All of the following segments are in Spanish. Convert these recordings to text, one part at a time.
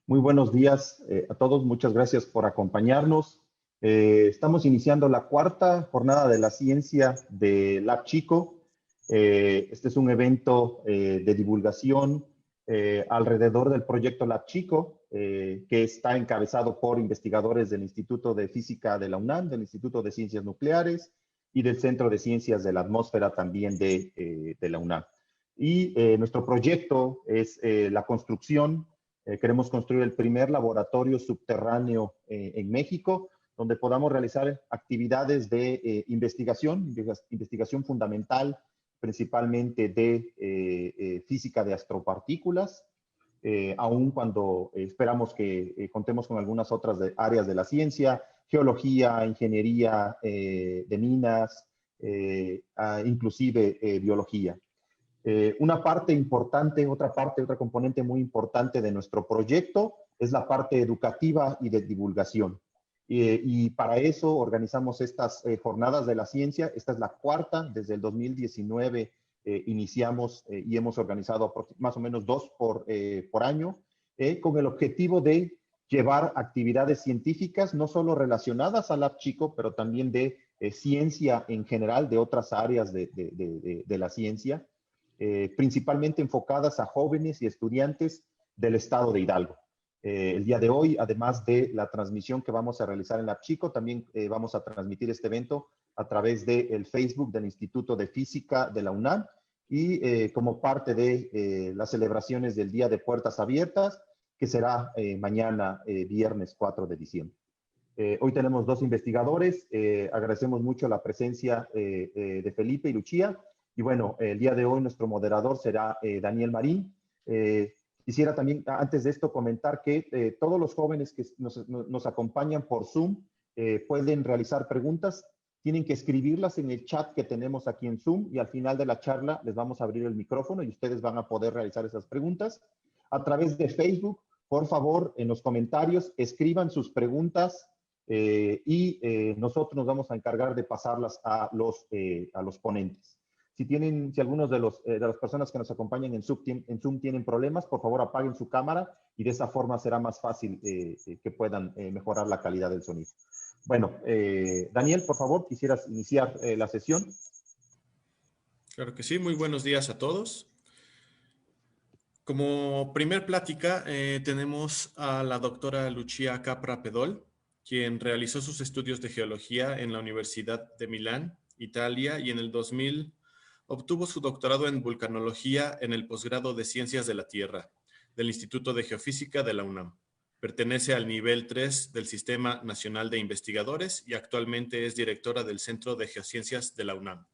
Muy buenos días a todos. Muchas gracias por acompañarnos. Estamos iniciando la cuarta jornada de la ciencia de Lab Chico. Este es un evento de divulgación alrededor del proyecto Lab Chico, que está encabezado por investigadores del Instituto de Física de la UNAM, del Instituto de Ciencias Nucleares y del Centro de Ciencias de la Atmósfera también de la UNAM. Y nuestro proyecto es la construcción. Queremos construir el primer laboratorio subterráneo en México, donde podamos realizar actividades de investigación fundamental, principalmente de física de astropartículas, aun cuando esperamos que contemos con algunas otras áreas de la ciencia, geología, ingeniería de minas, inclusive biología. Una parte importante, otra componente muy importante de nuestro proyecto es la parte educativa y de divulgación. Y para eso organizamos estas jornadas de la ciencia. Esta es la cuarta, desde el 2019 iniciamos y hemos organizado más o menos dos por año, con el objetivo de llevar actividades científicas, no solo relacionadas al Lab Chico, pero también de ciencia en general, de otras áreas de la ciencia, principalmente enfocadas a jóvenes y estudiantes del estado de Hidalgo. El día de hoy, además de la transmisión que vamos a realizar en Lab Chico, también vamos a transmitir este evento a través del Facebook del Instituto de Física de la UNAM y como parte de las celebraciones del Día de Puertas Abiertas, que será mañana, viernes 4 de diciembre. Hoy tenemos dos investigadores. Agradecemos mucho la presencia de Felipe y Lucía. Y bueno, el día de hoy nuestro moderador será Daniel Marín. Quisiera también, antes de esto, comentar que todos los jóvenes que nos acompañan por Zoom pueden realizar preguntas. Tienen que escribirlas en el chat que tenemos aquí en Zoom y al final de la charla les vamos a abrir el micrófono y ustedes van a poder realizar esas preguntas. A través de Facebook, por favor, en los comentarios, escriban sus preguntas y nosotros nos vamos a encargar de pasarlas a los ponentes. Si algunos de las personas que nos acompañan en Zoom tienen problemas, por favor apaguen su cámara y de esa forma será más fácil que puedan mejorar la calidad del sonido. Bueno, Daniel, por favor, quisieras iniciar la sesión. Claro que sí, muy buenos días a todos. Como primer plática tenemos a la doctora Lucia Capra Pedol, quien realizó sus estudios de geología en la Universidad de Milán, Italia, y en el 2000 obtuvo su doctorado en vulcanología en el posgrado de Ciencias de la Tierra del Instituto de Geofísica de la UNAM. Pertenece al nivel 3 del Sistema Nacional de Investigadores y actualmente es directora del Centro de Geociencias de la UNAM.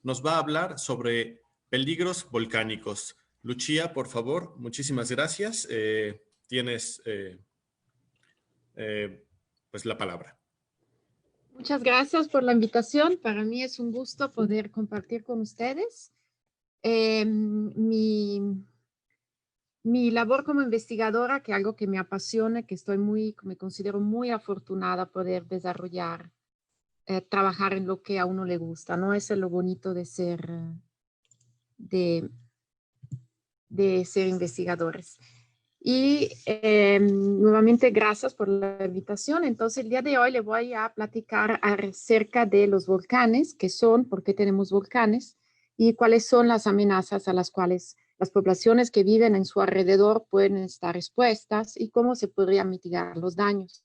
Nos va a hablar sobre peligros volcánicos. Lucía, por favor, muchísimas gracias. Tienes pues la palabra. Muchas gracias por la invitación. Para mí es un gusto poder compartir con ustedes. Mi labor como investigadora, que es algo que me apasiona, que me considero muy afortunada poder desarrollar, trabajar en lo que a uno le gusta, ¿no? Eso es lo bonito de ser investigadores. Y nuevamente, gracias por la invitación. Entonces, el día de hoy le voy a platicar acerca de los volcanes, qué son, por qué tenemos volcanes y cuáles son las amenazas a las cuales las poblaciones que viven en su alrededor pueden estar expuestas y cómo se podrían mitigar los daños.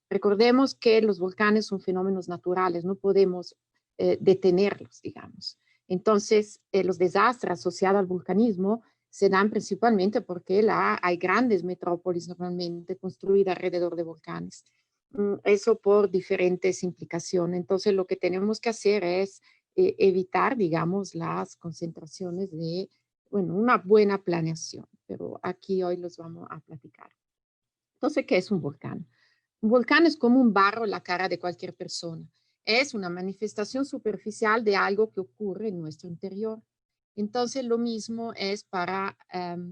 Recordemos que los volcanes son fenómenos naturales, no podemos detenerlos, digamos. Entonces, los desastres asociados al vulcanismo se dan principalmente porque hay grandes metrópolis normalmente construidas alrededor de volcanes. Eso por diferentes implicaciones. Entonces, lo que tenemos que hacer es evitar, digamos, las concentraciones de, bueno, una buena planeación. Pero aquí hoy los vamos a platicar. Entonces, ¿qué es un volcán? Un volcán es como un barro en la cara de cualquier persona. Es una manifestación superficial de algo que ocurre en nuestro interior. Entonces, lo mismo es para,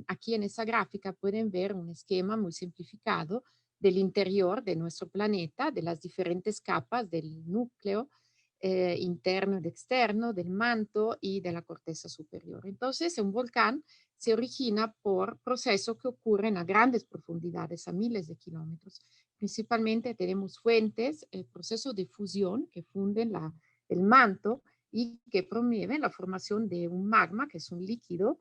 aquí en esta gráfica pueden ver un esquema muy simplificado del interior de nuestro planeta, de las diferentes capas del núcleo interno y externo, del manto y de la corteza superior. Entonces, un volcán se origina por procesos que ocurren a grandes profundidades, a miles de kilómetros. Principalmente tenemos fuentes, el proceso de fusión que funden el manto y que promueven la formación de un magma, que es un líquido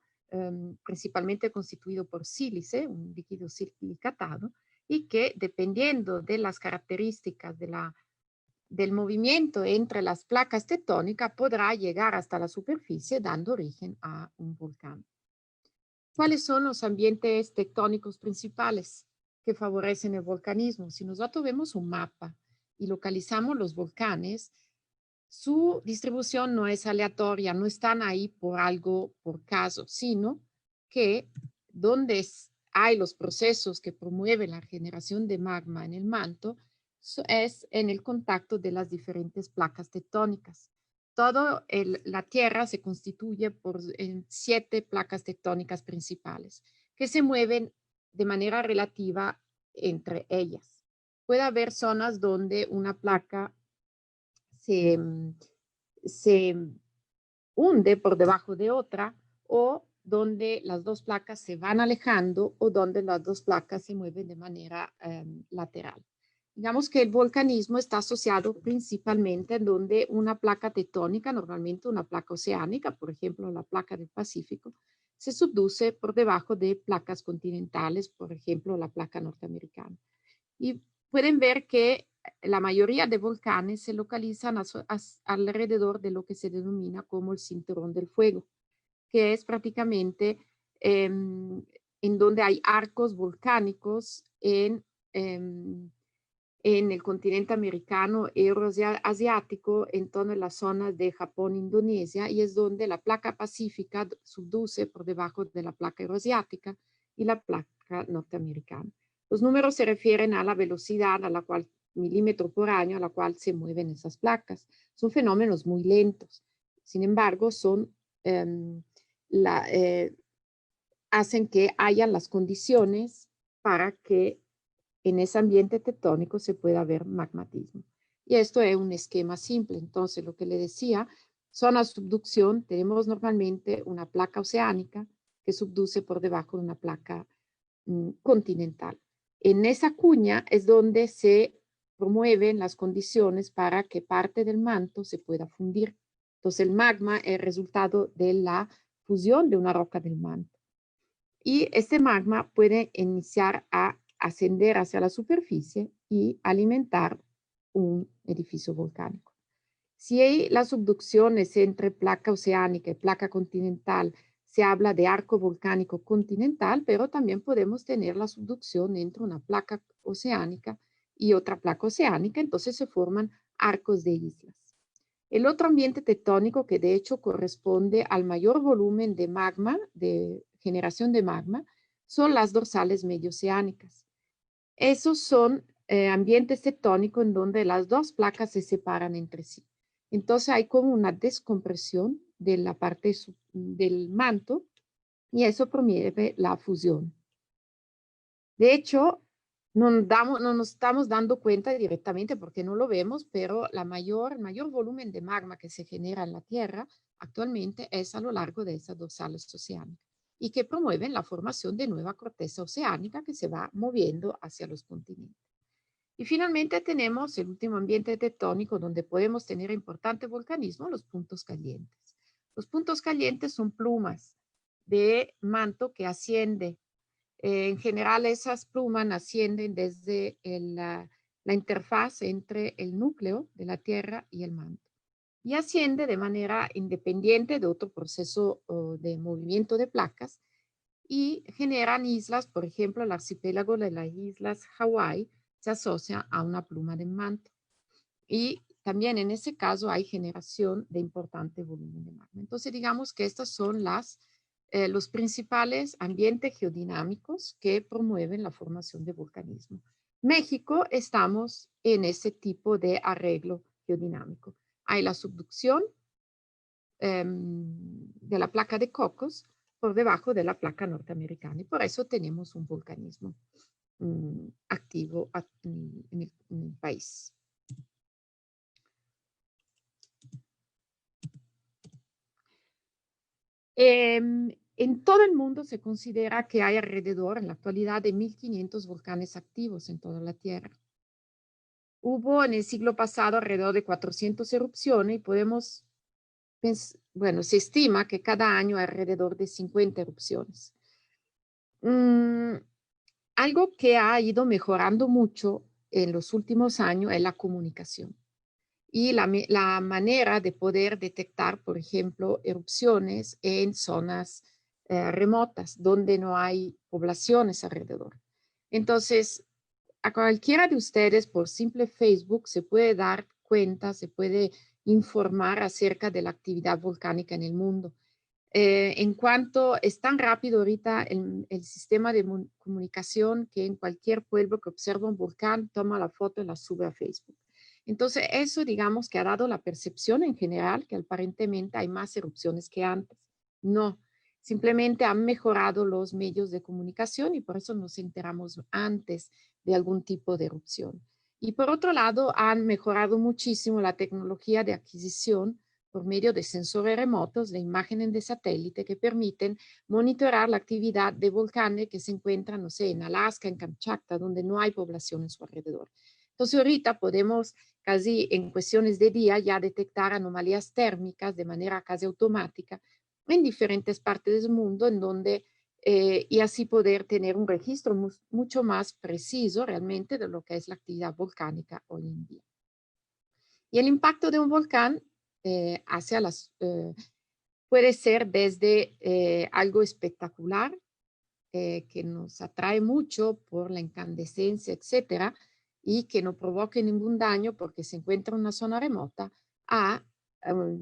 principalmente constituido por sílice, un líquido silicatado, y que dependiendo de las características del movimiento entre las placas tectónicas podrá llegar hasta la superficie dando origen a un volcán. ¿Cuáles son los ambientes tectónicos principales que favorecen el volcanismo? Si nosotros vemos un mapa y localizamos los volcanes, su distribución no es aleatoria, no están ahí por algo, por caso, sino que donde hay los procesos que promueven la generación de magma en el manto es en el contacto de las diferentes placas tectónicas. Toda la Tierra se constituye por 7 placas tectónicas principales que se mueven de manera relativa entre ellas. Puede haber zonas donde una placa se hunde por debajo de otra o donde las dos placas se van alejando o donde las dos placas se mueven de manera lateral. Digamos que el volcanismo está asociado principalmente en donde una placa tectónica, normalmente una placa oceánica, por ejemplo la placa del Pacífico, se subduce por debajo de placas continentales, por ejemplo la placa norteamericana. Y pueden ver que la mayoría de volcanes se localizan alrededor de lo que se denomina como el cinturón del fuego, que es prácticamente en donde hay arcos volcánicos en el continente americano, euroasiático, en todas las zonas de Japón, Indonesia, y es donde la placa pacífica subduce por debajo de la placa euroasiática y la placa norteamericana. Los números se refieren a la velocidad a la cual, milímetro por año, a la cual se mueven esas placas. Son fenómenos muy lentos. Sin embargo, hacen que haya las condiciones para que en ese ambiente tectónico se pueda ver magmatismo. Y esto es un esquema simple. Entonces, lo que le decía, zona de subducción, tenemos normalmente una placa oceánica que subduce por debajo de una placa continental. En esa cuña es donde se promueven las condiciones para que parte del manto se pueda fundir. Entonces, el magma es el resultado de la fusión de una roca del manto. Y este magma puede iniciar a ascender hacia la superficie y alimentar un edificio volcánico. Si hay las subducciones entre placa oceánica y placa continental, se habla de arco volcánico continental, pero también podemos tener la subducción entre una placa oceánica y otra placa oceánica, entonces se forman arcos de islas. El otro ambiente tectónico que de hecho corresponde al mayor volumen de magma, de generación de magma, son las dorsales medioceánicas. Esos son ambientes tectónicos en donde las dos placas se separan entre sí. Entonces hay como una descompresión de la parte del manto y eso promueve la fusión. De hecho, no nos estamos dando cuenta directamente porque no lo vemos, pero el mayor volumen de magma que se genera en la Tierra actualmente es a lo largo de esas dorsales oceánicas y que promueven la formación de nueva corteza oceánica que se va moviendo hacia los continentes. Y finalmente tenemos el último ambiente tectónico donde podemos tener importante volcanismo, los puntos calientes. Los puntos calientes son plumas de manto que asciende. En general, esas plumas ascienden desde la interfaz entre el núcleo de la Tierra y el manto. Y asciende de manera independiente de otro proceso de movimiento de placas y generan islas, por ejemplo, el archipiélago de las islas Hawái se asocia a una pluma de manto. Y también en ese caso hay generación de importante volumen de magma. Entonces, digamos que estas son los principales ambientes geodinámicos que promueven la formación de volcanismo. México estamos en ese tipo de arreglo geodinámico. Hay la subducción de la placa de Cocos por debajo de la placa norteamericana y por eso tenemos un volcanismo activo en el país. En todo el mundo se considera que hay alrededor, en la actualidad, de 1.500 volcanes activos en toda la Tierra. Hubo en el siglo pasado alrededor de 400 erupciones y podemos, bueno, se estima que cada año hay alrededor de 50 erupciones. Algo que ha ido mejorando mucho en los últimos años es la comunicación y la manera de poder detectar, por ejemplo, erupciones en zonas remotas donde no hay poblaciones alrededor. Entonces, a cualquiera de ustedes por simple Facebook se puede dar cuenta, se puede informar acerca de la actividad volcánica en el mundo. En cuanto es tan rápido ahorita el sistema de comunicación que en cualquier pueblo que observa un volcán toma la foto y la sube a Facebook. Entonces eso digamos que ha dado la percepción en general que aparentemente hay más erupciones que antes. No, simplemente han mejorado los medios de comunicación y por eso nos enteramos antes de algún tipo de erupción. Y por otro lado, han mejorado muchísimo la tecnología de adquisición por medio de sensores remotos de imágenes de satélite que permiten monitorar la actividad de volcanes que se encuentran, no sé, en Alaska, en Kamchatka, donde no hay población en su alrededor. Entonces ahorita podemos casi en cuestiones de día ya detectar anomalías térmicas de manera casi automática en diferentes partes del mundo en donde y así poder tener un registro mucho más preciso realmente de lo que es la actividad volcánica hoy en día. Y el impacto de un volcán puede ser desde algo espectacular que nos atrae mucho por la incandescencia, etcétera, y que no provoque ningún daño porque se encuentra en una zona remota, a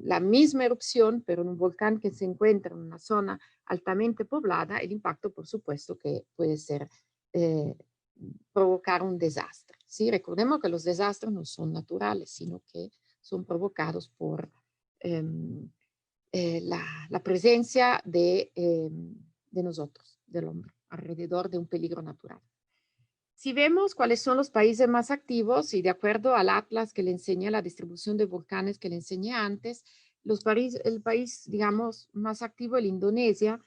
la misma erupción, pero en un volcán que se encuentra en una zona altamente poblada, el impacto, por supuesto, que puede ser provocar un desastre. ¿Sí? Recordemos que los desastres no son naturales, sino que son provocados por la presencia de nosotros, del hombre, alrededor de un peligro natural. Si vemos cuáles son los países más activos, y de acuerdo al atlas que le enseñé, la distribución de volcanes que le enseñé antes, el país, digamos, más activo es Indonesia,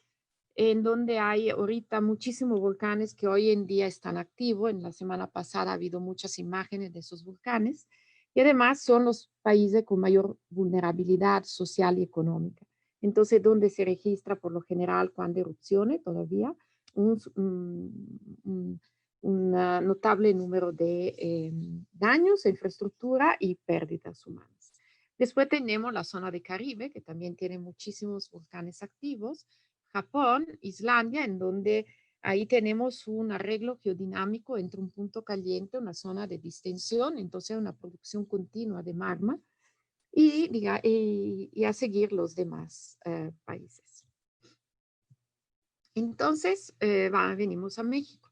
en donde hay ahorita muchísimos volcanes que hoy en día están activos. En la semana pasada ha habido muchas imágenes de esos volcanes. Y además son los países con mayor vulnerabilidad social y económica. Entonces, donde se registra por lo general cuando erupcione todavía un notable número de daños a infraestructura y pérdidas humanas. Después tenemos la zona de Caribe, que también tiene muchísimos volcanes activos. Japón, Islandia, en donde ahí tenemos un arreglo geodinámico entre un punto caliente, una zona de distensión, entonces una producción continua de magma y a seguir los demás países. Entonces, venimos a México.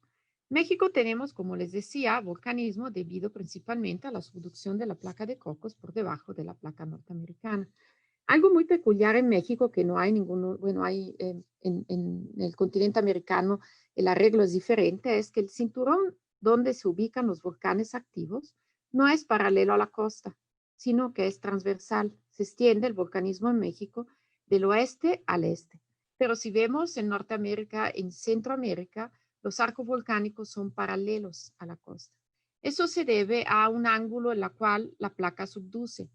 México tenemos, como les decía, volcanismo debido principalmente a la subducción de la placa de Cocos por debajo de la placa norteamericana. Algo muy peculiar en México que no hay ninguno, bueno, hay en el continente americano el arreglo es diferente, es que el cinturón donde se ubican los volcanes activos no es paralelo a la costa, sino que es transversal. Se extiende el volcanismo en México del oeste al este. Pero si vemos en Norteamérica, en Centroamérica, los arcos volcánicos son paralelos a la costa. Eso se debe a un ángulo en el cual la placa subduce.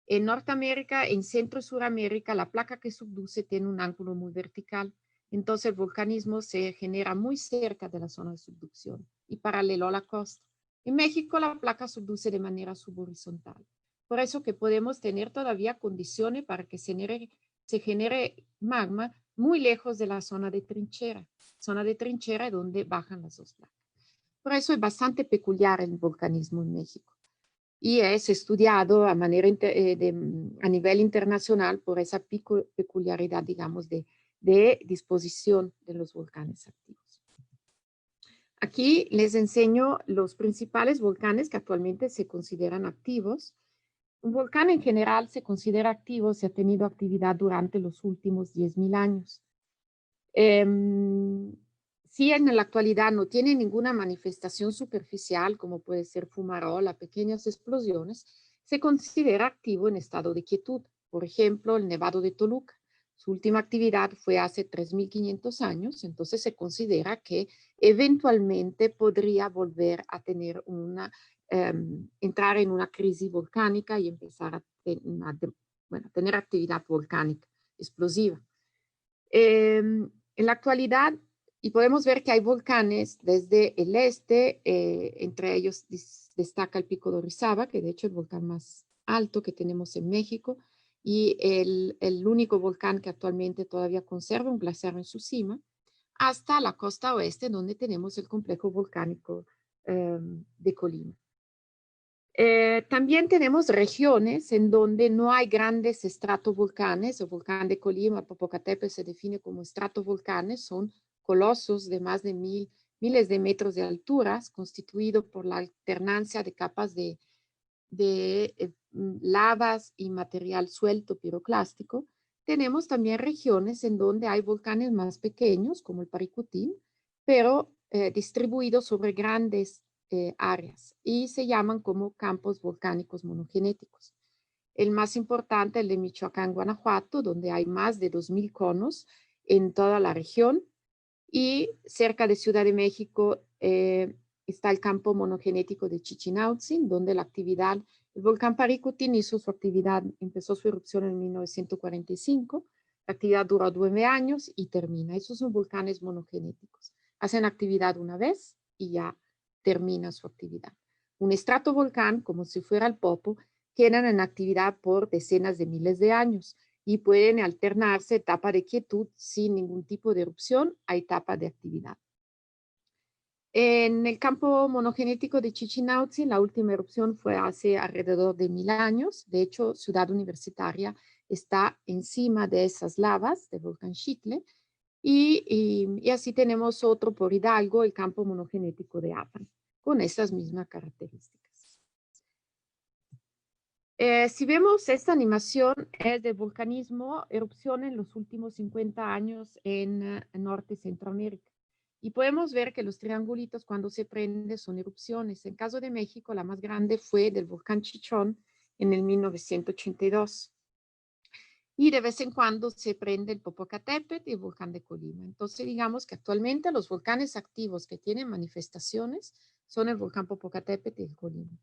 En Norteamérica, en Centro y Suramérica, la placa que subduce tiene un ángulo muy vertical. Entonces el volcanismo se genera muy cerca de la zona de subducción y paralelo a la costa. En México la placa subduce de manera subhorizontal. Por eso que podemos tener todavía condiciones para que se genere magma muy lejos de la zona de trinchera donde bajan las dos placas. Por eso es bastante peculiar el volcanismo en México. Y es estudiado a nivel internacional por esa peculiaridad, digamos, de disposición de los volcanes activos. Aquí les enseño los principales volcanes que actualmente se consideran activos. Un volcán en general se considera activo si ha tenido actividad durante los últimos 10.000 años. Si en la actualidad no tiene ninguna manifestación superficial, como puede ser fumarola, pequeñas explosiones, se considera activo en estado de quietud. Por ejemplo, el Nevado de Toluca. Su última actividad fue hace 3.500 años, entonces se considera que eventualmente podría volver a tener entrar en una crisis volcánica y empezar a tener actividad volcánica explosiva. En la actualidad, y podemos ver que hay volcanes desde el este, entre ellos destaca el Pico de Orizaba, que de hecho es el volcán más alto que tenemos en México, y el único volcán que actualmente todavía conserva un glaciar en su cima, hasta la costa oeste, donde tenemos el complejo volcánico de Colima. También tenemos regiones en donde no hay grandes estratovolcanes. El volcán de Colima, Popocatépetl, se define como estratovolcanes. Son colosos de más de miles de metros de altura, constituidos por la alternancia de capas de lavas y material suelto piroclástico. Tenemos también regiones en donde hay volcanes más pequeños, como el Paricutín, pero distribuidos sobre grandes áreas y se llaman como campos volcánicos monogenéticos. El más importante es el de Michoacán, Guanajuato, donde hay más de 2.000 conos en toda la región, y cerca de Ciudad de México está el campo monogenético de Chichinautzin, donde la actividad, el volcán Paricutín hizo su actividad, empezó su erupción en 1945, la actividad duró 9 años y termina. Esos son volcanes monogenéticos. Hacen actividad una vez y ya termina su actividad. Un estratovolcán, como si fuera el Popo, quedan en actividad por decenas de miles de años y pueden alternarse etapa de quietud sin ningún tipo de erupción a etapa de actividad. En el campo monogenético de Chichinautzin, la última erupción fue hace alrededor de 1000 años. De hecho, Ciudad Universitaria está encima de esas lavas del volcán Xitle. Y así tenemos otro por Hidalgo, el campo monogenético de Apan, con esas mismas características. Si vemos esta animación es de volcanismo, erupción en los últimos 50 años en Norte y Centroamérica. Y podemos ver que los triangulitos cuando se prenden son erupciones. En caso de México, la más grande fue del volcán Chichón en el 1982. Y de vez en cuando se prende el Popocatépetl y el volcán de Colima. Entonces, digamos que actualmente los volcanes activos que tienen manifestaciones son el volcán Popocatépetl y el Colima.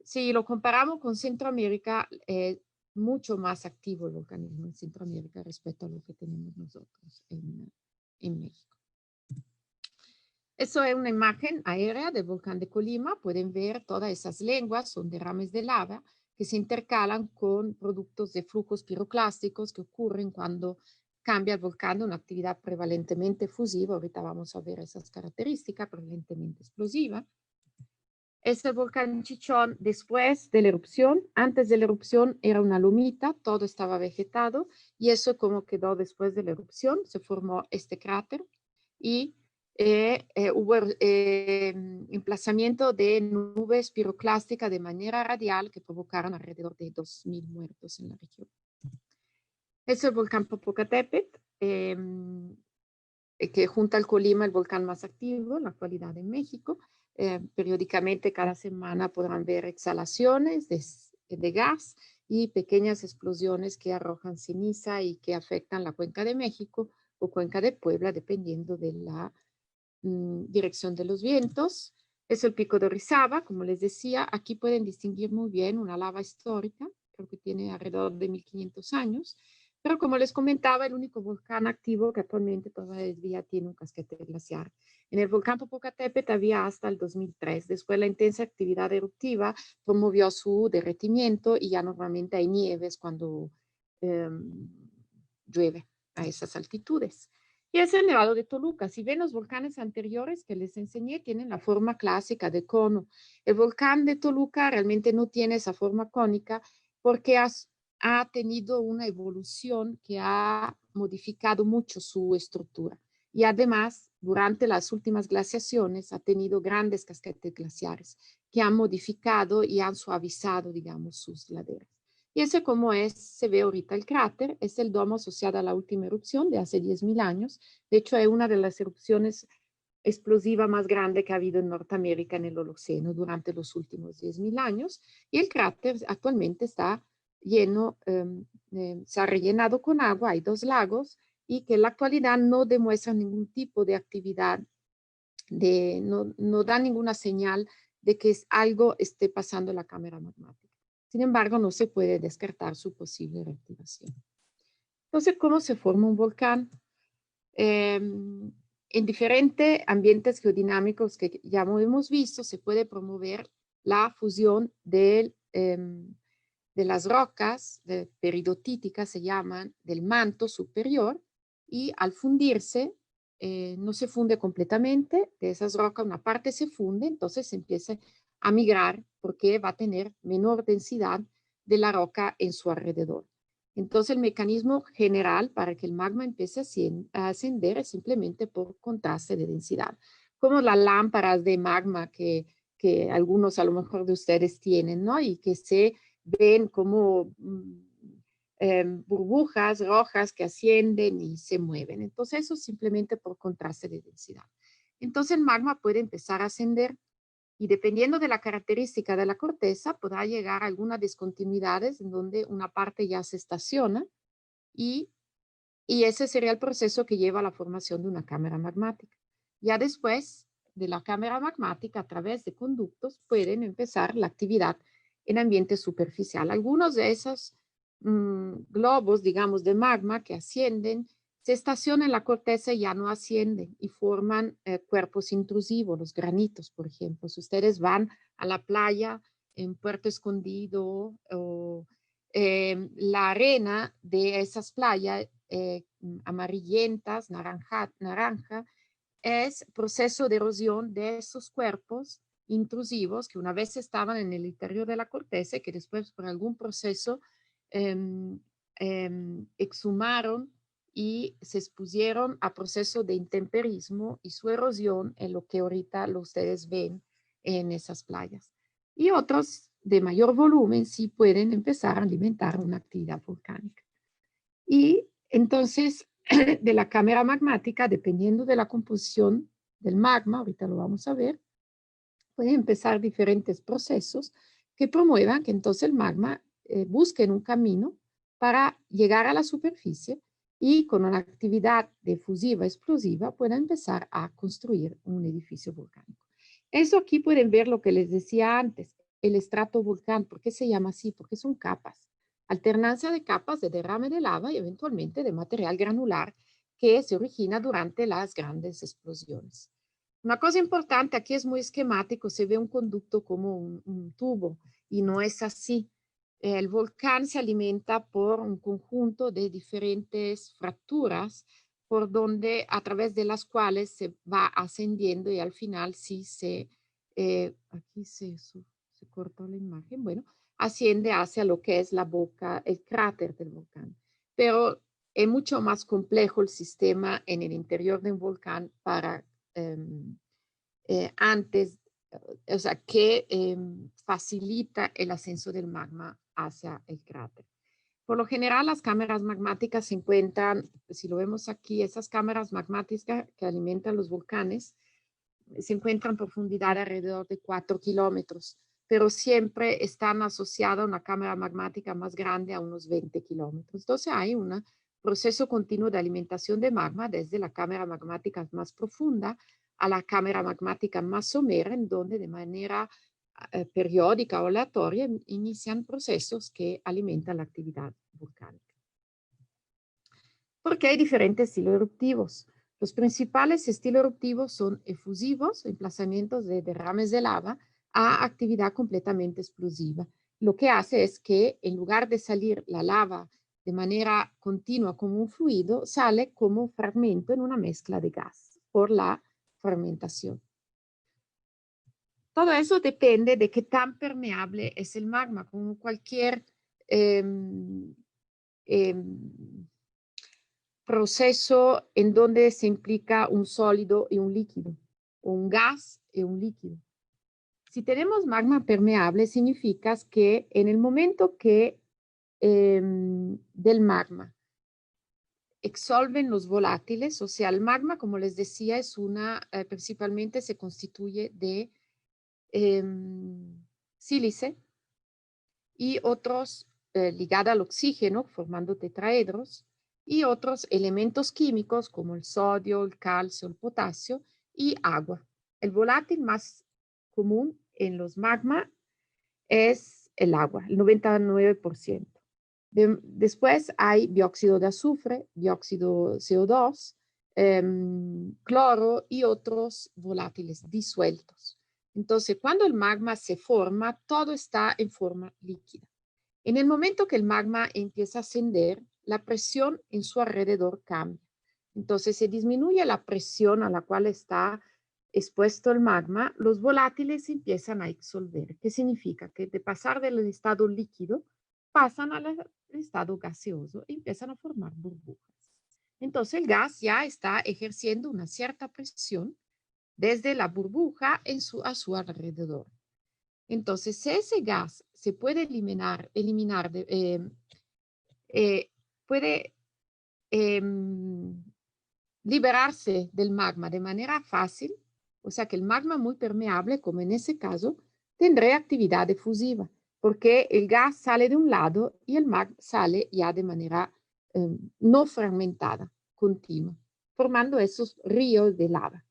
Si lo comparamos con Centroamérica, es mucho más activo el volcanismo en Centroamérica respecto a lo que tenemos nosotros en México. Eso es una imagen aérea del volcán de Colima. Pueden ver todas esas lenguas, son derrames de lava que se intercalan con productos de flujos piroclásticos que ocurren cuando cambia el volcán de una actividad prevalentemente fusiva. Ahorita vamos a ver esas características, prevalentemente explosiva. Es el volcán Chichón después de la erupción. Antes de la erupción era una lomita, todo estaba vegetado, y eso como quedó después de la erupción, se formó este cráter y hubo emplazamiento de nubes piroclásticas de manera radial que provocaron alrededor de 2.000 muertos en la región. Es el volcán Popocatépetl, que junto al Colima el volcán más activo en la actualidad en México. Periódicamente cada semana podrán ver exhalaciones de gas y pequeñas explosiones que arrojan ceniza y que afectan la Cuenca de México o Cuenca de Puebla, dependiendo de la dirección de los vientos. Es el Pico de Orizaba, como les decía. Aquí pueden distinguir muy bien una lava histórica, creo que tiene alrededor de 1500 años. Pero como les comentaba, el único volcán activo que actualmente todavía tiene un casquete glaciar. En el volcán Popocatépetl había hasta el 2003. Después la intensa actividad eruptiva promovió su derretimiento y ya normalmente hay nieves cuando llueve a esas altitudes. Y es el Nevado de Toluca. Si ven los volcanes anteriores que les enseñé, tienen la forma clásica de cono. El volcán de Toluca realmente no tiene esa forma cónica porque ha tenido una evolución que ha modificado mucho su estructura. Y además, durante las últimas glaciaciones, ha tenido grandes casquetes glaciares que han modificado y han suavizado, digamos, sus laderas. Y ese como se ve ahorita el cráter, es el domo asociado a la última erupción de hace 10.000 años. De hecho, es una de las erupciones explosiva más grande que ha habido en Norteamérica en el Holoceno durante los últimos 10.000 años. Y el cráter actualmente está se ha rellenado con agua, hay 2 lagos, y que en la actualidad no demuestran ningún tipo de actividad, no da ninguna señal de que algo esté pasando en la cámara magmática. Sin embargo, no se puede descartar su posible reactivación. Entonces, ¿cómo se forma un volcán? En diferentes ambientes geodinámicos que ya hemos visto, se puede promover la fusión de las rocas peridotíticas, se llaman, del manto superior, y al fundirse, no se funde completamente, de esas rocas una parte se funde, entonces se empieza a migrar porque va a tener menor densidad de la roca en su alrededor. Entonces el mecanismo general para que el magma empiece a ascender es simplemente por contraste de densidad, como las lámparas de magma que algunos a lo mejor de ustedes tienen, ¿no? Y que se ven como burbujas rojas que ascienden y se mueven. Entonces eso es simplemente por contraste de densidad. Entonces el magma puede empezar a ascender y dependiendo de la característica de la corteza podrá llegar a algunas discontinuidades en donde una parte ya se estaciona y ese sería el proceso que lleva a la formación de una cámara magmática. Ya después de la cámara magmática, a través de conductos, pueden empezar la actividad en ambiente superficial. Algunos de esos globos, digamos, de magma que ascienden, se estacionan en la corteza y ya no ascienden y forman cuerpos intrusivos, los granitos, por ejemplo. Si ustedes van a la playa en Puerto Escondido o la arena de esas playas amarillentas, naranja, es proceso de erosión de esos cuerpos intrusivos que una vez estaban en el interior de la corteza y que después por algún proceso exhumaron y se expusieron a proceso de intemperismo y su erosión en lo que ahorita ustedes ven en esas playas. Y otros de mayor volumen sí pueden empezar a alimentar una actividad volcánica. Y entonces, de la cámara magmática, dependiendo de la composición del magma, ahorita lo vamos a ver, pueden empezar diferentes procesos que promuevan que entonces el magma busque un camino para llegar a la superficie y con una actividad difusiva explosiva pueda empezar a construir un edificio volcánico. Eso aquí pueden ver lo que les decía antes, el estratovolcán. ¿Por qué se llama así? Porque son capas. Alternancia de capas de derrame de lava y eventualmente de material granular que se origina durante las grandes explosiones. Una cosa importante, aquí es muy esquemático, se ve un conducto como un tubo y no es así. El volcán se alimenta por un conjunto de diferentes fracturas por donde, a través de las cuales se va ascendiendo y al final sí aquí se cortó la imagen, bueno, asciende hacia lo que es la boca, el cráter del volcán. Pero es mucho más complejo el sistema en el interior de un volcán para antes, o sea, que facilita el ascenso del magma hacia el cráter. Por lo general, las cámaras magmáticas se encuentran, si lo vemos aquí, esas cámaras magmáticas que alimentan los volcanes, se encuentran en profundidad alrededor de 4 kilómetros, pero siempre están asociadas a una cámara magmática más grande a unos 20 kilómetros. Entonces hay un proceso continuo de alimentación de magma desde la cámara magmática más profunda a la cámara magmática más somera, en donde de manera periódica o aleatoria inician procesos que alimentan la actividad volcánica. Porque hay diferentes estilos eruptivos. Los principales estilos eruptivos son efusivos, emplazamientos de derrames de lava, a actividad completamente explosiva. Lo que hace es que en lugar de salir la lava de manera continua como un fluido, sale como un fragmento en una mezcla de gas por la fermentación. Todo eso depende de qué tan permeable es el magma, como cualquier proceso en donde se implica un sólido y un líquido, o un gas y un líquido. Si tenemos magma permeable, significa que en el momento que del magma exsolven los volátiles, o sea, el magma, como les decía, es principalmente se constituye de sílice y otros ligada al oxígeno, formando tetraedros, y otros elementos químicos como el sodio, el calcio, el potasio y agua. El volátil más común en los magma es el agua, el 99%. Después hay dióxido de azufre, dióxido CO2, cloro y otros volátiles disueltos. Entonces, cuando el magma se forma, todo está en forma líquida. En el momento que el magma empieza a ascender, la presión en su alrededor cambia. Entonces, se disminuye la presión a la cual está expuesto el magma, los volátiles empiezan a disolver. ¿Qué significa? Que de pasar del estado líquido, pasan al estado gaseoso y empiezan a formar burbujas. Entonces, el gas ya está ejerciendo una cierta presión desde la burbuja a su alrededor. Entonces, si ese gas se puede puede liberarse del magma de manera fácil, o sea que el magma muy permeable, como en ese caso, tendrá actividad efusiva, porque el gas sale de un lado y el magma sale ya de manera no fragmentada, continua, formando esos ríos de lava.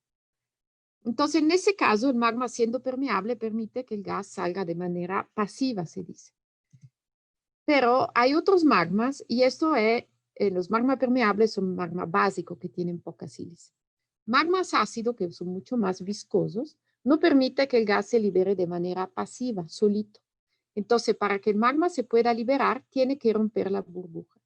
Entonces, en ese caso, el magma siendo permeable permite que el gas salga de manera pasiva, se dice. Pero hay otros magmas, y esto es, los magmas permeables son magmas básicos que tienen poca sílice. Magmas ácidos, que son mucho más viscosos, no permite que el gas se libere de manera pasiva, solito. Entonces, para que el magma se pueda liberar, tiene que romper la burbuja.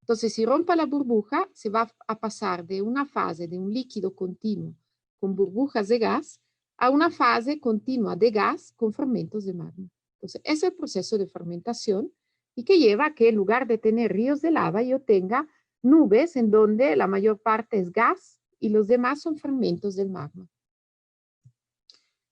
Entonces, si rompe la burbuja, se va a pasar de una fase de un líquido continuo con burbujas de gas a una fase continua de gas con fragmentos de magma. Entonces, ese es el proceso de fermentación y que lleva a que en lugar de tener ríos de lava, yo tenga nubes en donde la mayor parte es gas y los demás son fragmentos del magma.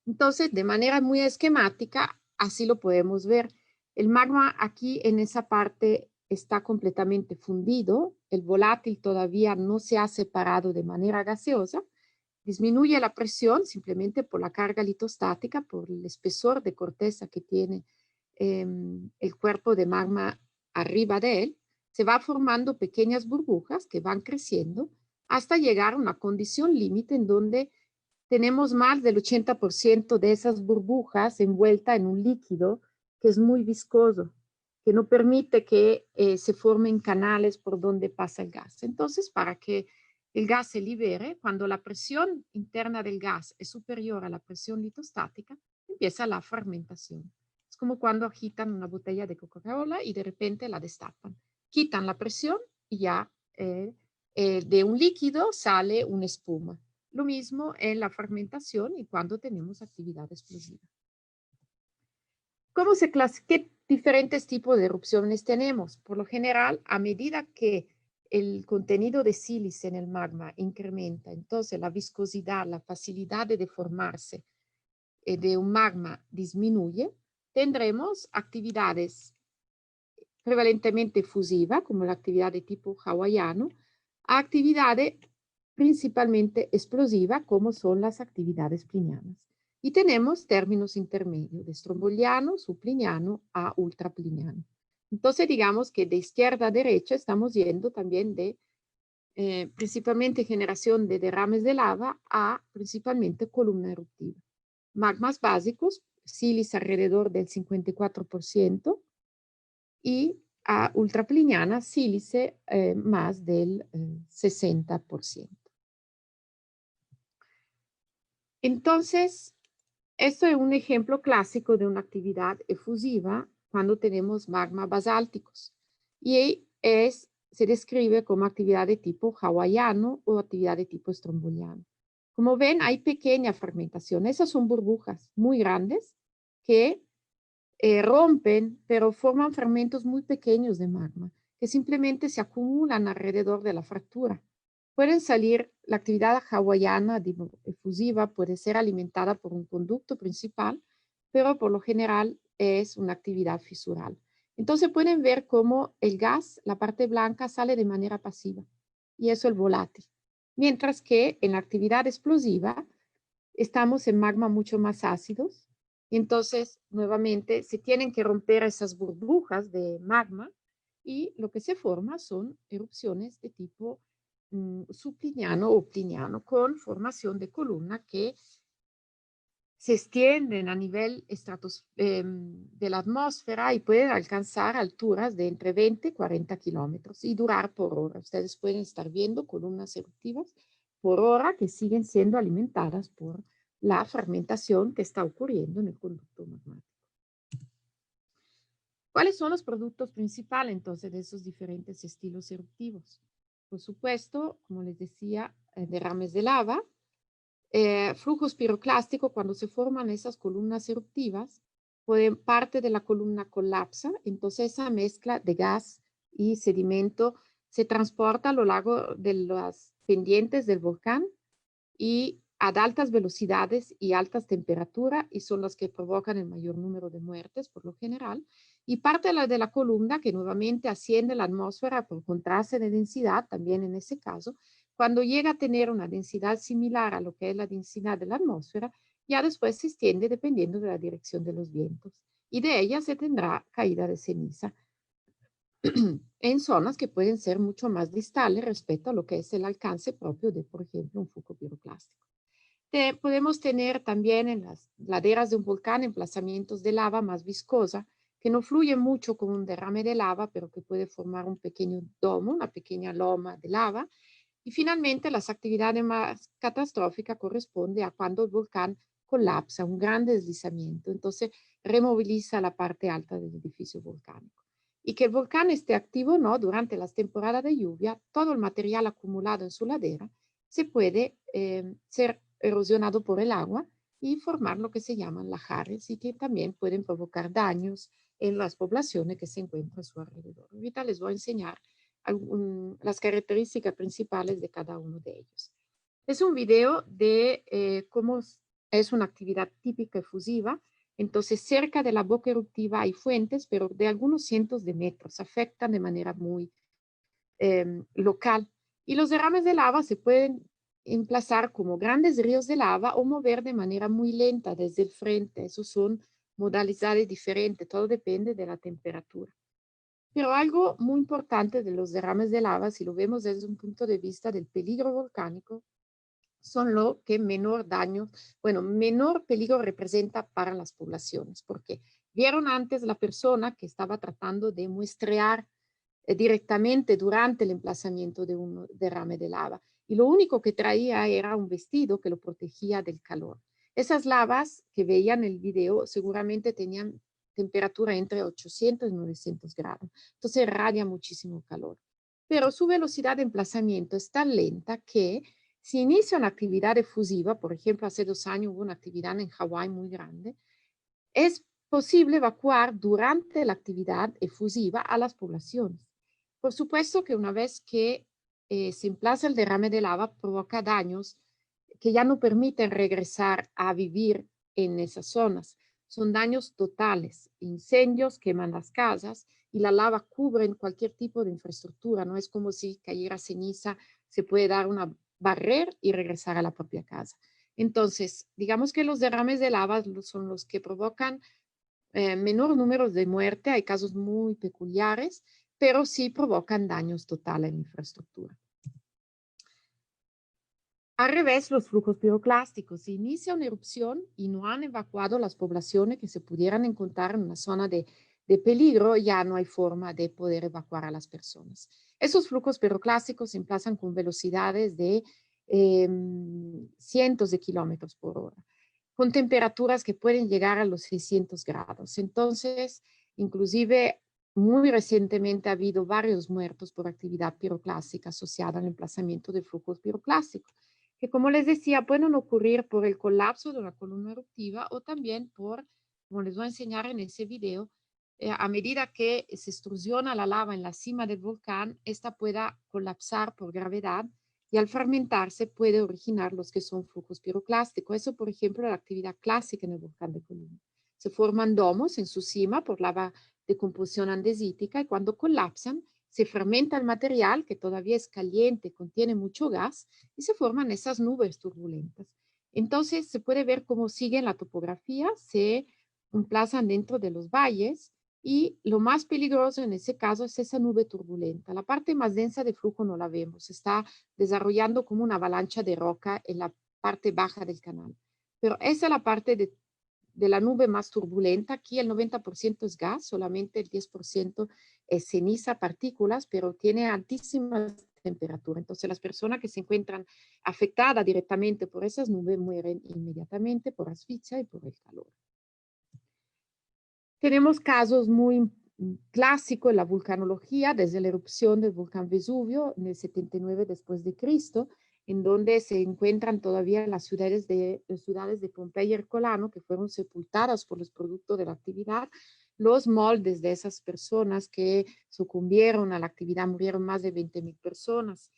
Entonces, de manera muy esquemática, así lo podemos ver. El magma aquí en esa parte está completamente fundido, el volátil todavía no se ha separado de manera gaseosa, disminuye la presión simplemente por la carga litostática, por el espesor de corteza que tiene el cuerpo de magma arriba de él, se va formando pequeñas burbujas que van creciendo hasta llegar a una condición límite en donde tenemos más del 80% de esas burbujas envuelta en un líquido que es muy viscoso, que no permite que se formen canales por donde pasa el gas. Entonces, para que el gas se libere, cuando la presión interna del gas es superior a la presión litostática, empieza la fermentación. Es como cuando agitan una botella de Coca-Cola y de repente la destapan. Quitan la presión y ya de un líquido sale una espuma. Lo mismo en la fermentación y cuando tenemos actividad explosiva. ¿Qué diferentes tipos de erupciones tenemos? Por lo general, a medida que el contenido de sílice en el magma incrementa, entonces la viscosidad, la facilidad de deformarse de un magma disminuye, tendremos actividades prevalentemente efusivas, como la actividad de tipo hawaiano, a actividades principalmente explosivas, como son las actividades plinianas. Y tenemos términos intermedios, de stromboliano, subpliniano a ultrapliniano. Entonces, digamos que de izquierda a derecha estamos yendo también de principalmente generación de derrames de lava a principalmente columna eruptiva. Magmas básicos, sílice alrededor del 54% y a ultrapliniana sílice más del 60%. Entonces, esto es un ejemplo clásico de una actividad efusiva cuando tenemos magma basálticos y se describe como actividad de tipo hawaiano o actividad de tipo stromboliano. Como ven, hay pequeña fragmentación. Esas son burbujas muy grandes que rompen, pero forman fragmentos muy pequeños de magma que simplemente se acumulan alrededor de la fractura. Pueden salir, la actividad hawaiana efusiva puede ser alimentada por un conducto principal, pero por lo general es una actividad fisural. Entonces pueden ver cómo el gas, la parte blanca, sale de manera pasiva y eso es el volátil. Mientras que en la actividad explosiva estamos en magma mucho más ácidos Entonces, nuevamente, se tienen que romper esas burbujas de magma y lo que se forma son erupciones de tipo subpliniano o pliniano con formación de columna que se extienden a nivel de la atmósfera y pueden alcanzar alturas de entre 20 y 40 kilómetros y durar por hora. Ustedes pueden estar viendo columnas eruptivas por hora que siguen siendo alimentadas por la fragmentación que está ocurriendo en el conducto magmático. ¿Cuáles son los productos principales entonces de esos diferentes estilos eruptivos? Por supuesto, como les decía, derrames de lava, flujos piroclásticos. Cuando se forman esas columnas eruptivas, parte de la columna colapsa, entonces esa mezcla de gas y sedimento se transporta a lo largo de las pendientes del volcán y a altas velocidades y altas temperaturas, y son las que provocan el mayor número de muertes por lo general, y parte de la columna que nuevamente asciende a la atmósfera por contraste de densidad, también en ese caso, cuando llega a tener una densidad similar a lo que es la densidad de la atmósfera, ya después se extiende dependiendo de la dirección de los vientos, y de ella se tendrá caída de ceniza en zonas que pueden ser mucho más distales respecto a lo que es el alcance propio de, por ejemplo, un flujo piroclástico. Podemos tener también en las laderas de un volcán emplazamientos de lava más viscosa, que no fluye mucho como un derrame de lava, pero que puede formar un pequeño domo, una pequeña loma de lava. Y finalmente, las actividades más catastróficas corresponden a cuando el volcán colapsa, un gran deslizamiento. Entonces, removiliza la parte alta del edificio volcánico. Y que el volcán esté activo no, durante las temporadas de lluvia, todo el material acumulado en su ladera se puede ser erosionado por el agua y formar lo que se llaman lahares y que también pueden provocar daños en las poblaciones que se encuentran a su alrededor. Ahorita les voy a enseñar las características principales de cada uno de ellos. Es un video de cómo es una actividad típica efusiva. Entonces, cerca de la boca eruptiva hay fuentes, pero de algunos cientos de metros, afectan de manera muy local. Y los derrames de lava se pueden emplazar como grandes ríos de lava o mover de manera muy lenta desde el frente. Esos son modalidades diferentes, todo depende de la temperatura. Pero algo muy importante de los derrames de lava, si lo vemos desde un punto de vista del peligro volcánico, son lo que menor daño, bueno, menor peligro representa para las poblaciones, porque vieron antes la persona que estaba tratando de muestrear directamente durante el emplazamiento de un derrame de lava. Y lo único que traía era un vestido que lo protegía del calor. Esas lavas que veían en el video seguramente tenían temperatura entre 800 y 900 grados. Entonces irradia muchísimo calor. Pero su velocidad de emplazamiento es tan lenta que si inicia una actividad efusiva, por ejemplo, hace 2 años hubo una actividad en Hawái muy grande, es posible evacuar durante la actividad efusiva a las poblaciones. Por supuesto que una vez que se emplaza el derrame de lava, provoca daños que ya no permiten regresar a vivir en esas zonas. Son daños totales, incendios, queman las casas y la lava cubre cualquier tipo de infraestructura. No es como si cayera ceniza, se puede dar una barrera y regresar a la propia casa. Entonces, digamos que los derrames de lava son los que provocan menor número de muerte, hay casos muy peculiares, pero sí provocan daños totales en la infraestructura. Al revés, los flujos piroclásticos. Se inicia una erupción y no han evacuado las poblaciones que se pudieran encontrar en una zona de peligro, ya no hay forma de poder evacuar a las personas. Esos flujos piroclásticos se emplazan con velocidades de cientos de kilómetros por hora, con temperaturas que pueden llegar a los 600 grados. Entonces, inclusive, muy recientemente ha habido varios muertos por actividad piroclástica asociada al emplazamiento de flujos piroclásticos, que como les decía, pueden ocurrir por el colapso de una columna eruptiva o también por, como les voy a enseñar en ese video, a medida que se extrusiona la lava en la cima del volcán, esta pueda colapsar por gravedad y al fragmentarse puede originar los que son flujos piroclásticos. Eso, por ejemplo, es la actividad clásica en el volcán de Colima. Se forman domos en su cima por lava de composición andesítica y cuando colapsan se fermenta el material que todavía es caliente, contiene mucho gas y se forman esas nubes turbulentas. Entonces se puede ver cómo sigue en la topografía, se emplazan dentro de los valles y lo más peligroso en ese caso es esa nube turbulenta. La parte más densa de flujo no la vemos, se está desarrollando como una avalancha de roca en la parte baja del canal. Pero esa es la parte de la nube más turbulenta. Aquí el 90% es gas, solamente el 10% es ceniza, partículas, pero tiene altísima temperatura. Entonces las personas que se encuentran afectadas directamente por esas nubes mueren inmediatamente por asfixia y por el calor. Tenemos casos muy clásicos en la vulcanología, desde la erupción del volcán Vesubio en el 79 después de Cristo, en donde se encuentran todavía las ciudades de Pompeya y Herculano, que fueron sepultadas por los productos de la actividad. Los moldes de esas personas que sucumbieron a la actividad, murieron más de 20.000 personas.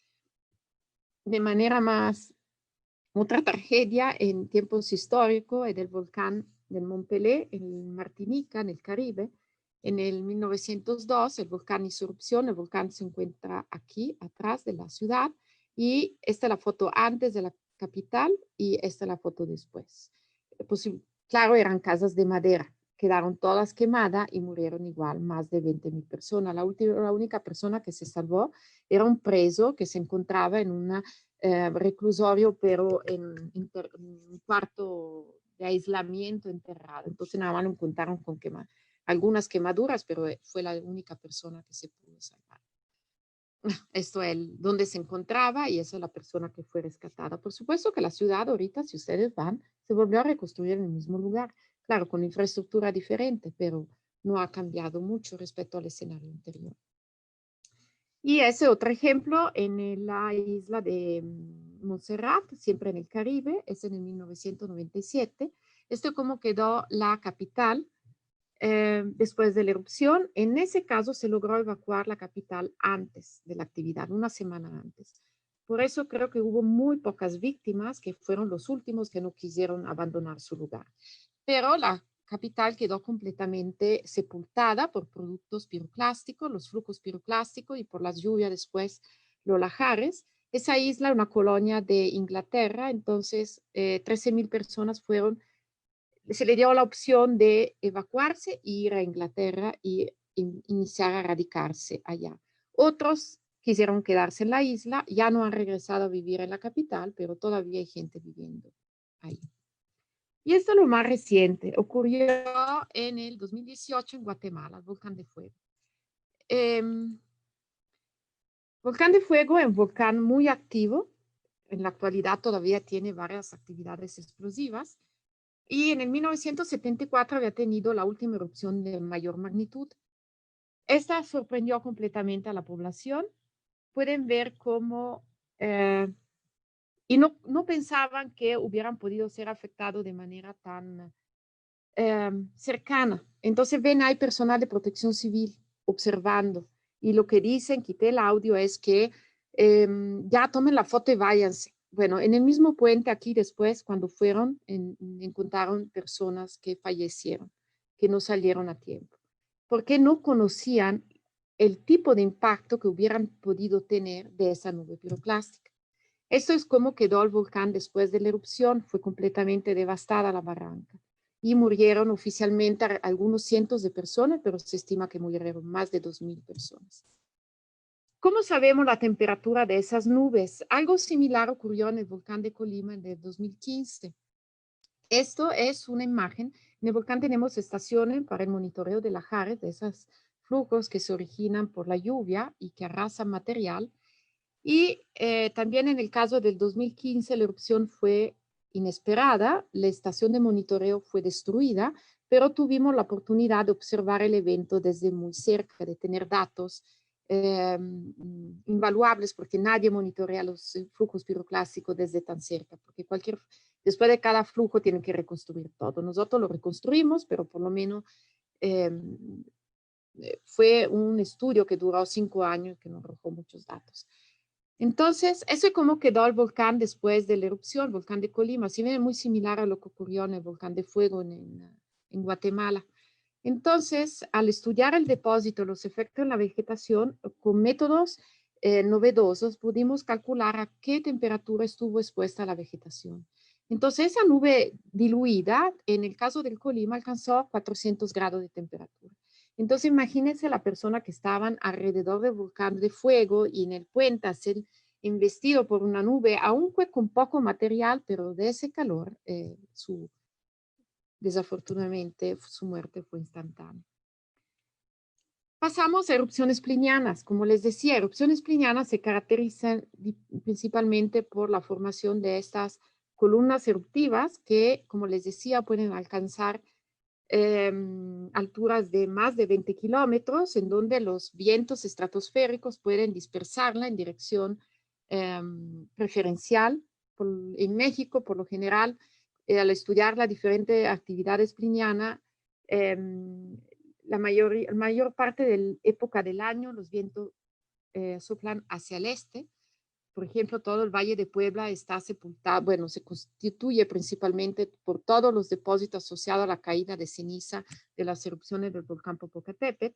De manera más, otra tragedia en tiempos históricos es del volcán del Mont Pelé en Martinica, en el Caribe. En el 1902 el volcán hizo erupción, el volcán se encuentra aquí atrás de la ciudad y esta es la foto antes de la capital y esta es la foto después. Pues, claro, eran casas de madera, quedaron todas quemadas y murieron igual más de 20.000 personas. La única persona que se salvó era un preso que se encontraba en un reclusorio, pero en un cuarto de aislamiento enterrado. Entonces nada más lo encontraron con algunas quemaduras, pero fue la única persona que se pudo salvar. Esto es donde se encontraba y esa es la persona que fue rescatada. Por supuesto que la ciudad ahorita, si ustedes van, se volvió a reconstruir en el mismo lugar. Claro, con infraestructura diferente, pero no ha cambiado mucho respecto al escenario anterior. Y ese otro ejemplo en la isla de Montserrat, siempre en el Caribe, es en el 1997. Esto es como quedó la capital después de la erupción. En ese caso se logró evacuar la capital antes de la actividad, una semana antes. Por eso creo que hubo muy pocas víctimas, que fueron los últimos que no quisieron abandonar su lugar. Pero la capital quedó completamente sepultada por productos piroclásticos, los flujos piroclásticos y por las lluvias después, los lahares. Esa isla es una colonia de Inglaterra, entonces 13.000 personas fueron, se le dio la opción de evacuarse e ir a Inglaterra y iniciar a radicarse allá. Otros quisieron quedarse en la isla, ya no han regresado a vivir en la capital, pero todavía hay gente viviendo ahí. Y esto es lo más reciente, ocurrió en el 2018 en Guatemala, el Volcán de Fuego. Volcán de Fuego es un volcán muy activo, en la actualidad todavía tiene varias actividades explosivas, y en el 1974 había tenido la última erupción de mayor magnitud. Esta sorprendió completamente a la población. Pueden ver cómo... y no pensaban que hubieran podido ser afectados de manera tan cercana. Entonces ven, hay personal de protección civil observando y lo que dicen, quité el audio, es que ya tomen la foto y váyanse. Bueno, en el mismo puente aquí después, cuando fueron, encontraron personas que fallecieron, que no salieron a tiempo, porque no conocían el tipo de impacto que hubieran podido tener de esa nube piroclástica. Esto es como quedó el volcán después de la erupción, fue completamente devastada la barranca y murieron oficialmente algunos cientos de personas, pero se estima que murieron más de 2.000 personas. ¿Cómo sabemos la temperatura de esas nubes? Algo similar ocurrió en el volcán de Colima en el 2015. Esto es una imagen. En el volcán tenemos estaciones para el monitoreo de lahares, de esos flujos que se originan por la lluvia y que arrasan material. Y también en el caso del 2015 la erupción fue inesperada, la estación de monitoreo fue destruida, pero tuvimos la oportunidad de observar el evento desde muy cerca, de tener datos invaluables, porque nadie monitorea los flujos piroclásticos desde tan cerca, porque después de cada flujo tienen que reconstruir todo. Nosotros lo reconstruimos, pero por lo menos fue un estudio que duró 5 años, que nos arrojó muchos datos. Entonces, eso es como quedó el volcán después de la erupción, el volcán de Colima. Si bien muy similar a lo que ocurrió en el volcán de Fuego en Guatemala. Entonces, al estudiar el depósito, los efectos en la vegetación, con métodos novedosos, pudimos calcular a qué temperatura estuvo expuesta la vegetación. Entonces esa nube diluida, en el caso del Colima, alcanzó 400 grados de temperatura. Entonces imagínense la persona que estaban alrededor del volcán de fuego y en el puente a ser investido por una nube, aunque con poco material, pero de ese calor, desafortunadamente su muerte fue instantánea. Pasamos a erupciones plinianas. Como les decía, erupciones plinianas se caracterizan principalmente por la formación de estas columnas eruptivas que, como les decía, pueden alcanzar alturas de más de 20 kilómetros, en donde los vientos estratosféricos pueden dispersarla en dirección preferencial. En México, por lo general, al estudiar las diferentes actividades plinianas, la mayor parte de la época del año los vientos soplan hacia el este. Por ejemplo, todo el Valle de Puebla está sepultado, bueno, se constituye principalmente por todos los depósitos asociados a la caída de ceniza de las erupciones del volcán Popocatépetl.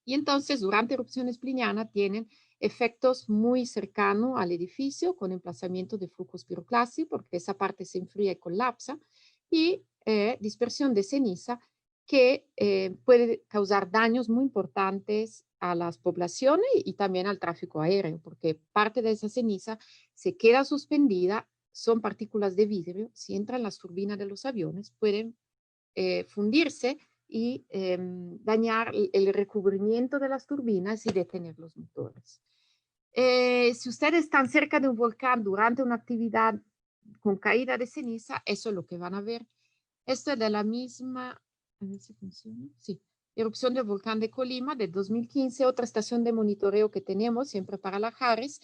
Y entonces, durante erupciones plinianas, tienen efectos muy cercanos al edificio, con emplazamiento de flujos piroclásticos, porque esa parte se enfría y colapsa, y dispersión de ceniza, que puede causar daños muy importantes a las poblaciones y también al tráfico aéreo, porque parte de esa ceniza se queda suspendida, son partículas de vidrio, si entran en las turbinas de los aviones, pueden fundirse y dañar el recubrimiento de las turbinas y detener los motores. Si ustedes están cerca de un volcán durante una actividad con caída de ceniza, eso es lo que van a ver. Esto es de la misma, a ver si funciona, sí, erupción del volcán de Colima de 2015, otra estación de monitoreo que tenemos siempre para la Harris,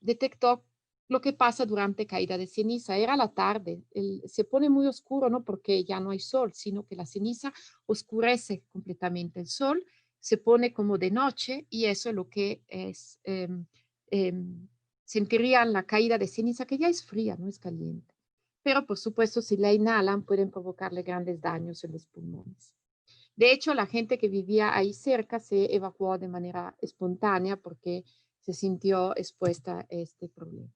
detectó lo que pasa durante caída de ceniza. Era la tarde, se pone muy oscuro, no porque ya no hay sol, sino que la ceniza oscurece completamente el sol, se pone como de noche y eso es lo que es, sentirían la caída de ceniza, que ya es fría, no es caliente. Pero por supuesto, si la inhalan, pueden provocarle grandes daños en los pulmones. De hecho, la gente que vivía ahí cerca se evacuó de manera espontánea porque se sintió expuesta a este problema.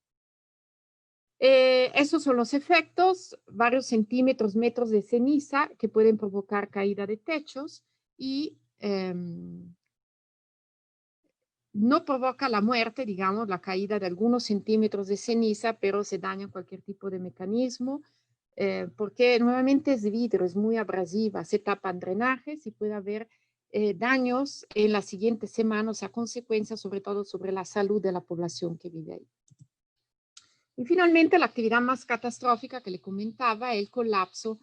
Esos son los efectos, varios centímetros, metros de ceniza que pueden provocar caída de techos y no provoca la muerte, digamos, la caída de algunos centímetros de ceniza, pero se daña cualquier tipo de mecanismo, porque nuevamente es vidrio, es muy abrasiva, se tapan drenajes y puede haber daños en las siguientes semanas a consecuencia, sobre todo sobre la salud de la población que vive ahí. Y finalmente, la actividad más catastrófica que le comentaba es el colapso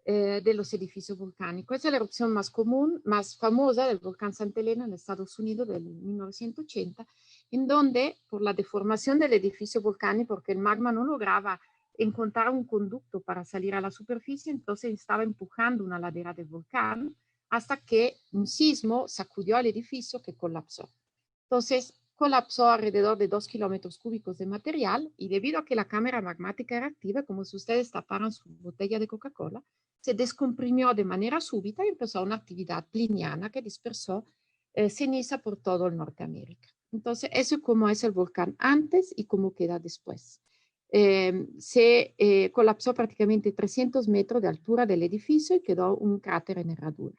de los edificios volcánicos. Esa es la erupción más común, más famosa del volcán Santa Elena en Estados Unidos del 1980, en donde por la deformación del edificio volcánico, porque el magma no lograba encontrar un conducto para salir a la superficie, entonces estaba empujando una ladera del volcán hasta que un sismo sacudió al edificio que colapsó. Entonces, colapsó alrededor de 2 kilómetros cúbicos de material y debido a que la cámara magmática era activa, como si ustedes taparan su botella de Coca-Cola, se descomprimió de manera súbita y empezó una actividad pliniana que dispersó ceniza por todo el Norteamérica. Entonces, eso es como es el volcán antes y cómo queda después. Se colapsó prácticamente 300 metros de altura del edificio y quedó un cráter en herradura.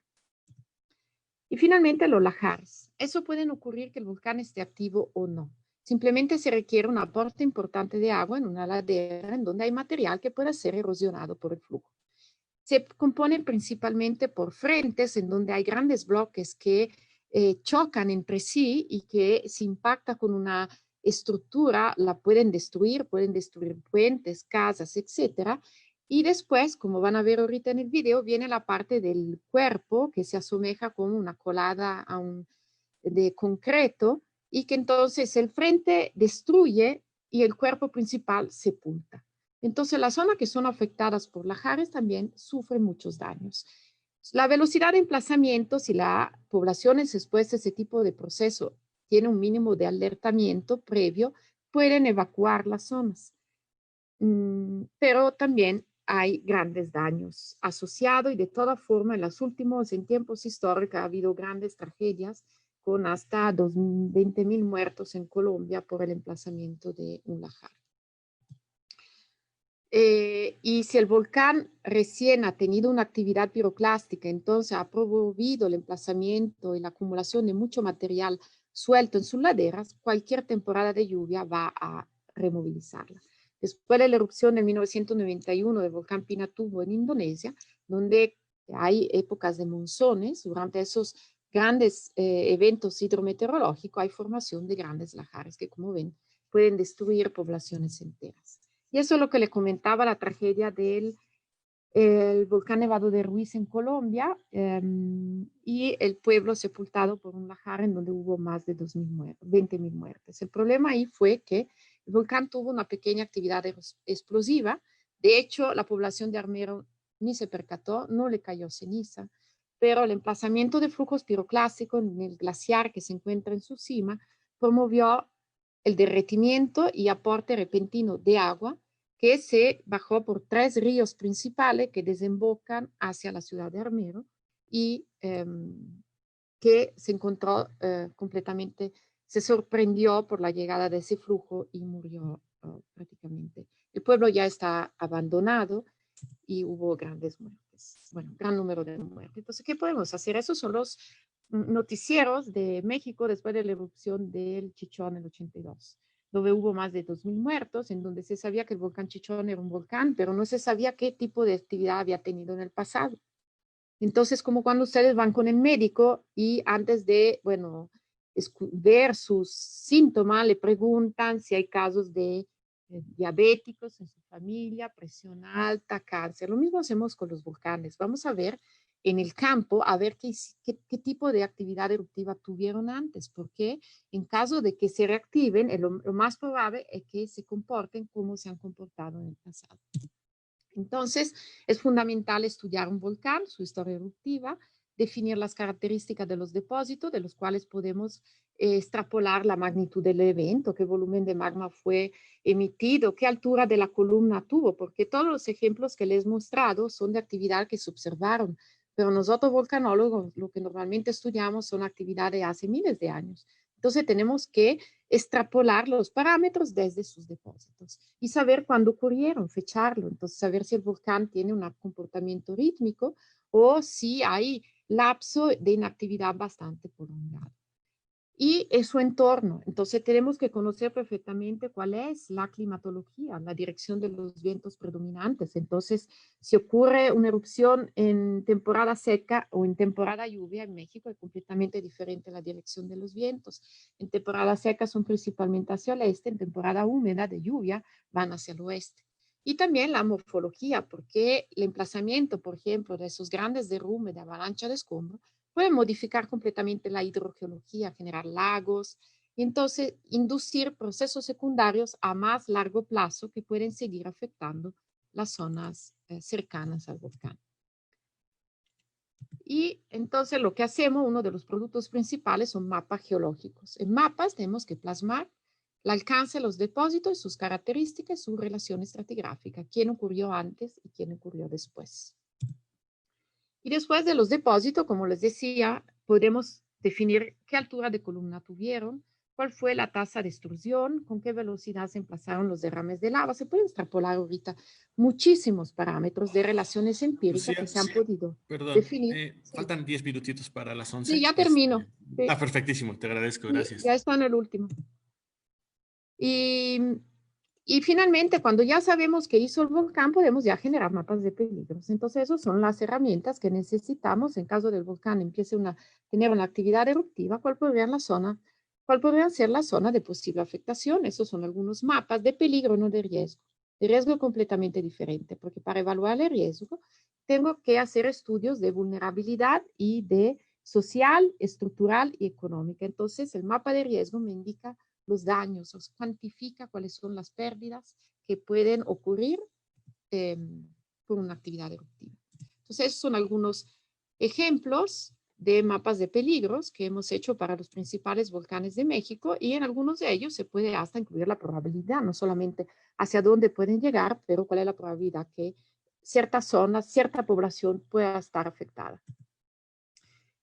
Y finalmente, los lahares. Eso puede ocurrir que el volcán esté activo o no. Simplemente se requiere un aporte importante de agua en una ladera en donde hay material que pueda ser erosionado por el flujo. Se compone principalmente por frentes en donde hay grandes bloques que chocan entre sí y que si impacta con una estructura la pueden destruir puentes, casas, etcétera. Y después, como van a ver ahorita en el video, viene la parte del cuerpo que se asemeja como una colada de concreto y que entonces el frente destruye y el cuerpo principal sepulta. Entonces, las zonas que son afectadas por lahares también sufren muchos daños. La velocidad de emplazamiento, si la población es expuesta a ese tipo de proceso, tiene un mínimo de alertamiento previo, pueden evacuar las zonas. Pero también hay grandes daños asociados y de toda forma en tiempos históricos ha habido grandes tragedias con hasta 20.000 muertos en Colombia por el emplazamiento de un lahar. y si el volcán recién ha tenido una actividad piroclástica, entonces ha promovido el emplazamiento y la acumulación de mucho material suelto en sus laderas, cualquier temporada de lluvia va a removilizarla. Después de la erupción de 1991 del volcán Pinatubo en Indonesia, donde hay épocas de monzones, durante esos grandes eventos hidrometeorológicos hay formación de grandes lahares que, como ven, pueden destruir poblaciones enteras. Y eso es lo que le comentaba la tragedia del volcán Nevado de Ruiz en Colombia y el pueblo sepultado por un lahar en donde hubo más de 20.000 muertes. El problema ahí fue que el volcán tuvo una pequeña actividad explosiva. De hecho, la población de Armero ni se percató, no le cayó ceniza, pero el emplazamiento de flujos piroclásticos en el glaciar que se encuentra en su cima promovió el derretimiento y aporte repentino de agua que se bajó por 3 ríos principales que desembocan hacia la ciudad de Armero y que se encontró completamente, se sorprendió por la llegada de ese flujo y murió prácticamente. El pueblo ya está abandonado y hubo grandes muertes, bueno, gran número de muertes. Entonces, ¿qué podemos hacer? Esos son los noticieros de México después de la erupción del Chichón en el 82, donde hubo más de 2.000 muertos, en donde se sabía que el volcán Chichón era un volcán, pero no se sabía qué tipo de actividad había tenido en el pasado. Entonces, como cuando ustedes van con el médico y antes de, bueno, ver sus síntomas, le preguntan si hay casos de diabéticos en su familia, presión alta, cáncer. Lo mismo hacemos con los volcanes. Vamos a ver en el campo, a ver qué tipo de actividad eruptiva tuvieron antes, porque en caso de que se reactiven, lo más probable es que se comporten como se han comportado en el pasado. Entonces, es fundamental estudiar un volcán, su historia eruptiva, definir las características de los depósitos, de los cuales podemos extrapolar la magnitud del evento, qué volumen de magma fue emitido, qué altura de la columna tuvo, porque todos los ejemplos que les he mostrado son de actividad que se observaron, pero nosotros volcanólogos lo que normalmente estudiamos son actividades de hace miles de años. Entonces tenemos que extrapolar los parámetros desde sus depósitos y saber cuándo ocurrieron, fecharlo. Entonces saber si el volcán tiene un comportamiento rítmico o si hay lapso de inactividad bastante prolongado. Y su entorno. Entonces tenemos que conocer perfectamente cuál es la climatología, la dirección de los vientos predominantes. Entonces, si ocurre una erupción en temporada seca o en temporada lluvia en México, es completamente diferente la dirección de los vientos. En temporada seca son principalmente hacia el este, en temporada húmeda de lluvia van hacia el oeste. Y también la morfología, porque el emplazamiento, por ejemplo, de esos grandes derrumbes de avalancha de escombro, puede modificar completamente la hidrogeología, generar lagos y entonces inducir procesos secundarios a más largo plazo que pueden seguir afectando las zonas cercanas al volcán. Y entonces lo que hacemos, uno de los productos principales son mapas geológicos. En mapas tenemos que plasmar el alcance de los depósitos, sus características, su relación estratigráfica, quién ocurrió antes y quién ocurrió después. Y después de los depósitos, como les decía, podemos definir qué altura de columna tuvieron, cuál fue la tasa de extrusión, con qué velocidad se emplazaron los derrames de lava. Se pueden extrapolar ahorita muchísimos parámetros de relaciones empíricas Lucía, que se han podido perdón, definir. Sí. faltan 10 minutitos para las 11. Sí, ya termino. Sí. Perfectísimo, te agradezco, gracias. Ya está en el último. Y finalmente, cuando ya sabemos qué hizo el volcán, podemos ya generar mapas de peligros. Entonces, esas son las herramientas que necesitamos en caso del volcán empiece a tener una actividad eruptiva, cuál podría ser la zona de posible afectación. Esos son algunos mapas de peligro, no de riesgo. De riesgo completamente diferente, porque para evaluar el riesgo, tengo que hacer estudios de vulnerabilidad y de social, estructural y económica. Entonces, el mapa de riesgo me indica los daños, os cuantifica cuáles son las pérdidas que pueden ocurrir por una actividad eruptiva. Entonces, esos son algunos ejemplos de mapas de peligros que hemos hecho para los principales volcanes de México y en algunos de ellos se puede hasta incluir la probabilidad, no solamente hacia dónde pueden llegar, pero cuál es la probabilidad que cierta zona, cierta población pueda estar afectada.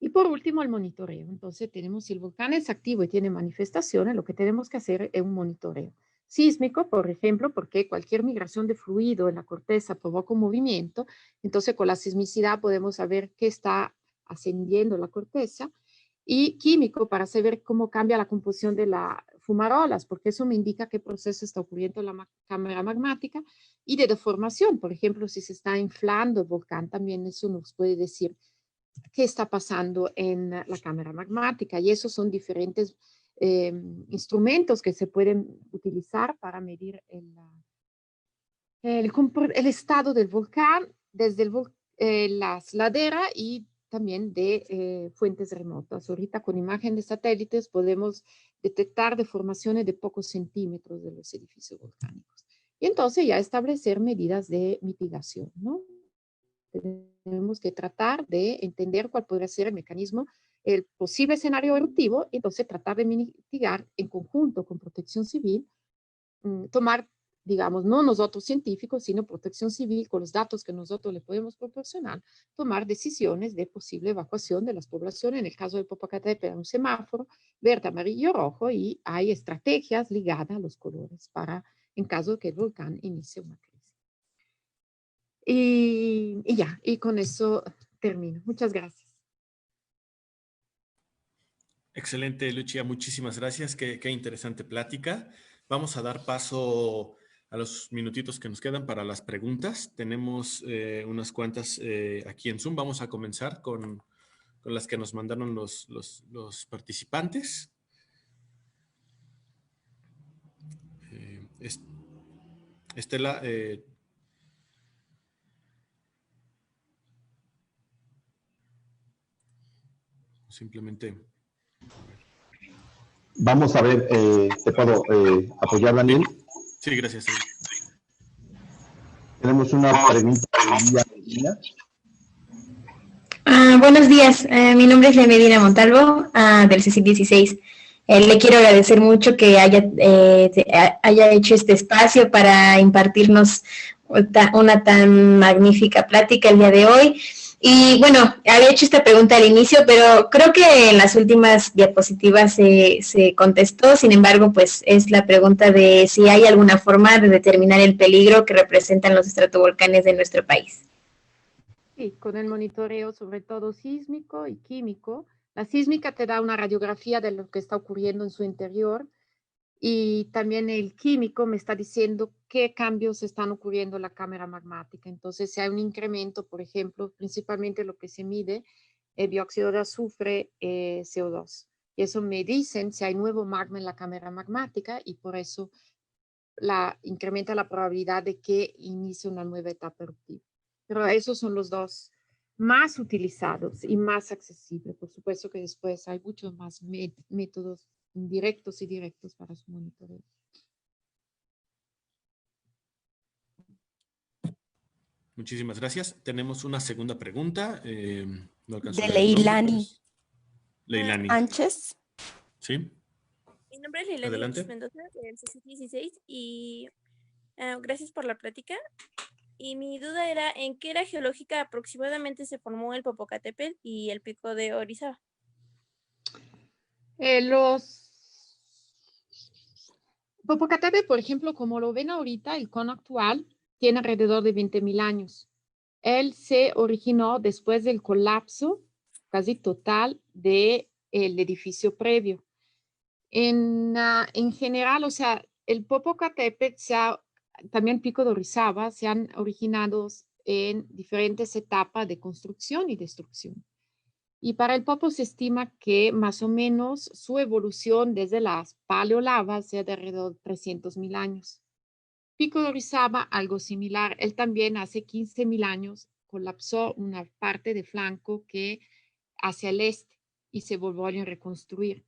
Y por último, el monitoreo. Entonces, tenemos, si el volcán es activo y tiene manifestaciones, lo que tenemos que hacer es un monitoreo. sísmico, por ejemplo, porque cualquier migración de fluido en la corteza provoca un movimiento, entonces con la sismicidad podemos saber qué está ascendiendo la corteza, y químico para saber cómo cambia la composición de las fumarolas, porque eso me indica qué proceso está ocurriendo en la cámara magmática, y de deformación, por ejemplo, si se está inflando el volcán, también eso nos puede decir qué está pasando en la cámara magmática, y esos son diferentes instrumentos que se pueden utilizar para medir el estado del volcán desde las laderas y también de fuentes remotas. Ahorita con imagen de satélites podemos detectar deformaciones de pocos centímetros de los edificios volcánicos. Y entonces ya establecer medidas de mitigación, ¿no? Tenemos que tratar de entender cuál podría ser el mecanismo, el posible escenario eruptivo, y entonces tratar de mitigar en conjunto con Protección Civil, tomar, digamos, no nosotros científicos, sino Protección Civil, con los datos que nosotros le podemos proporcionar, tomar decisiones de posible evacuación de las poblaciones. En el caso del Popocatépetl, un semáforo verde, amarillo, rojo, y hay estrategias ligadas a los colores para, en caso de que el volcán inicie una crisis. Y ya, y con eso termino. Muchas gracias. Excelente, Lucia, muchísimas gracias. Qué interesante plática. Vamos a dar paso a los minutitos que nos quedan para las preguntas. Tenemos unas cuantas aquí en Zoom. Vamos a comenzar con las que nos mandaron los participantes. Estela, simplemente... Vamos a ver, ¿te puedo apoyar, Daniel? Sí, gracias. Sí. Tenemos una pregunta de Medina. Buenos días, mi nombre es Medina Montalvo, del CSIC 16. Le quiero agradecer mucho que haya hecho este espacio para impartirnos una tan magnífica plática el día de hoy. Y bueno, había hecho esta pregunta al inicio, pero creo que en las últimas diapositivas se contestó. Sin embargo, pues es la pregunta de si hay alguna forma de determinar el peligro que representan los estratovolcanes de nuestro país. Sí, con el monitoreo sobre todo sísmico y químico. La sísmica te da una radiografía de lo que está ocurriendo en su interior, y también el químico me está diciendo qué cambios están ocurriendo en la cámara magmática. Entonces, si hay un incremento, por ejemplo, principalmente lo que se mide, el dióxido de azufre, CO2. Y eso me dicen si hay nuevo magma en la cámara magmática, y por eso incrementa la probabilidad de que inicie una nueva etapa eruptiva. Pero esos son los dos más utilizados y más accesibles. Por supuesto que después hay muchos más métodos indirectos y directos para su monitoreo. Muchísimas gracias. Tenemos una segunda pregunta. No alcanzo de a leer el nombre, Leilani Leilani. Ánchez. ¿Sí? Mi nombre es Leilani Adelante. Mendoza, del CSIC 16, y gracias por la plática. Y mi duda era, ¿en qué era geológica aproximadamente se formó el Popocatépetl y el Pico de Orizaba? Popocatépetl, por ejemplo, como lo ven ahorita, el cono actual tiene alrededor de 20.000 años. Él se originó después del colapso casi total del edificio previo. En general, o sea, el Popocatépetl, también el Pico de Orizaba, se han originado en diferentes etapas de construcción y destrucción. Y para el Popo se estima que más o menos su evolución desde las paleolavas sea de alrededor de 300.000 años. Pico de Orizaba, algo similar. Él también hace 15.000 años colapsó una parte de flanco que hacia el este y se volvió a reconstruir.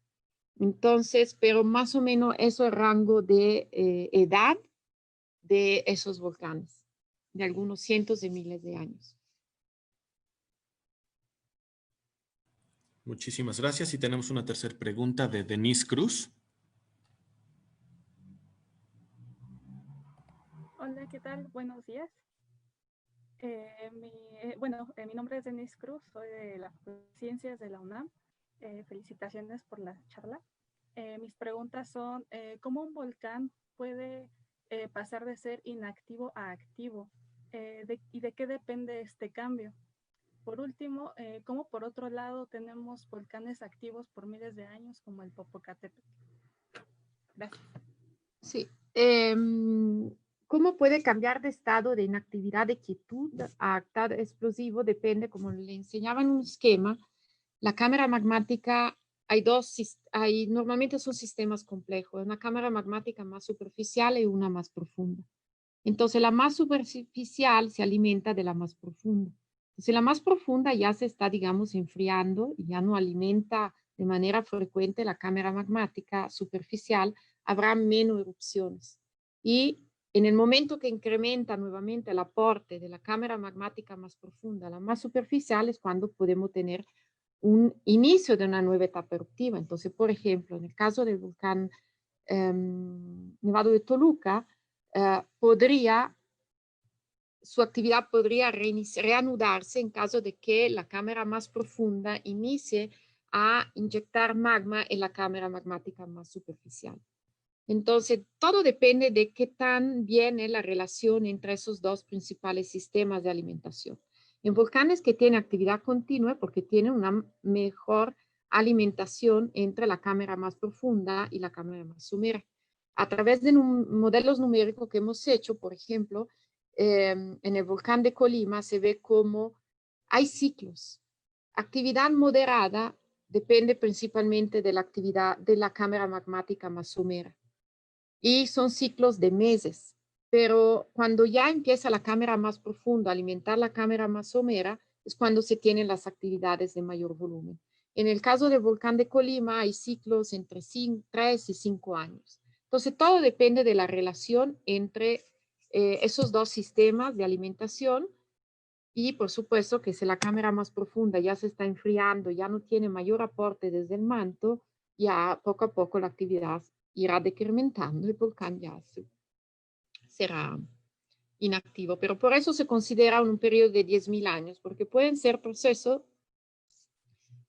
Entonces, pero más o menos eso es el rango de edad de esos volcanes, de algunos cientos de miles de años. Muchísimas gracias. Y tenemos una tercera pregunta de Denise Cruz. Hola, ¿qué tal? Buenos días. Mi nombre es Denise Cruz, soy de las Ciencias de la UNAM. Felicitaciones por la charla. Mis preguntas son, ¿cómo un volcán puede pasar de ser inactivo a activo? ¿Y de qué depende este cambio? Por último, ¿cómo por otro lado tenemos volcanes activos por miles de años como el Popocatépetl? Gracias. Sí. ¿Cómo puede cambiar de estado de inactividad de quietud a estado explosivo? Depende, como le enseñaba en un esquema, la cámara magmática, normalmente son sistemas complejos, una cámara magmática más superficial y una más profunda. Entonces, la más superficial se alimenta de la más profunda. Entonces, la más profunda ya se está, digamos, enfriando y ya no alimenta de manera frecuente la cámara magmática superficial, habrá menos erupciones. Y en el momento que incrementa nuevamente el aporte de la cámara magmática más profunda a la más superficial es cuando podemos tener un inicio de una nueva etapa eruptiva. Entonces, por ejemplo, en el caso del volcán Nevado de Toluca, su actividad podría reanudarse en caso de que la cámara más profunda inicie a inyectar magma en la cámara magmática más superficial. Entonces, todo depende de qué tan bien es la relación entre esos dos principales sistemas de alimentación. En volcanes que tienen actividad continua, porque tienen una mejor alimentación entre la cámara más profunda y la cámara más somera. A través de modelos numéricos que hemos hecho, por ejemplo, en el volcán de Colima se ve como hay ciclos. Actividad moderada depende principalmente de la actividad de la cámara magmática más somera. Y son ciclos de meses. Pero cuando ya empieza la cámara más profunda a alimentar la cámara más somera, es cuando se tienen las actividades de mayor volumen. En el caso del volcán de Colima hay ciclos entre 3 y 5 años. Entonces, todo depende de la relación entre esos dos sistemas de alimentación y, por supuesto, que si la cámara más profunda ya se está enfriando, ya no tiene mayor aporte desde el manto, ya poco a poco la actividad irá decrementando y el volcán ya será inactivo. Pero por eso se considera un periodo de 10.000 años, porque pueden ser procesos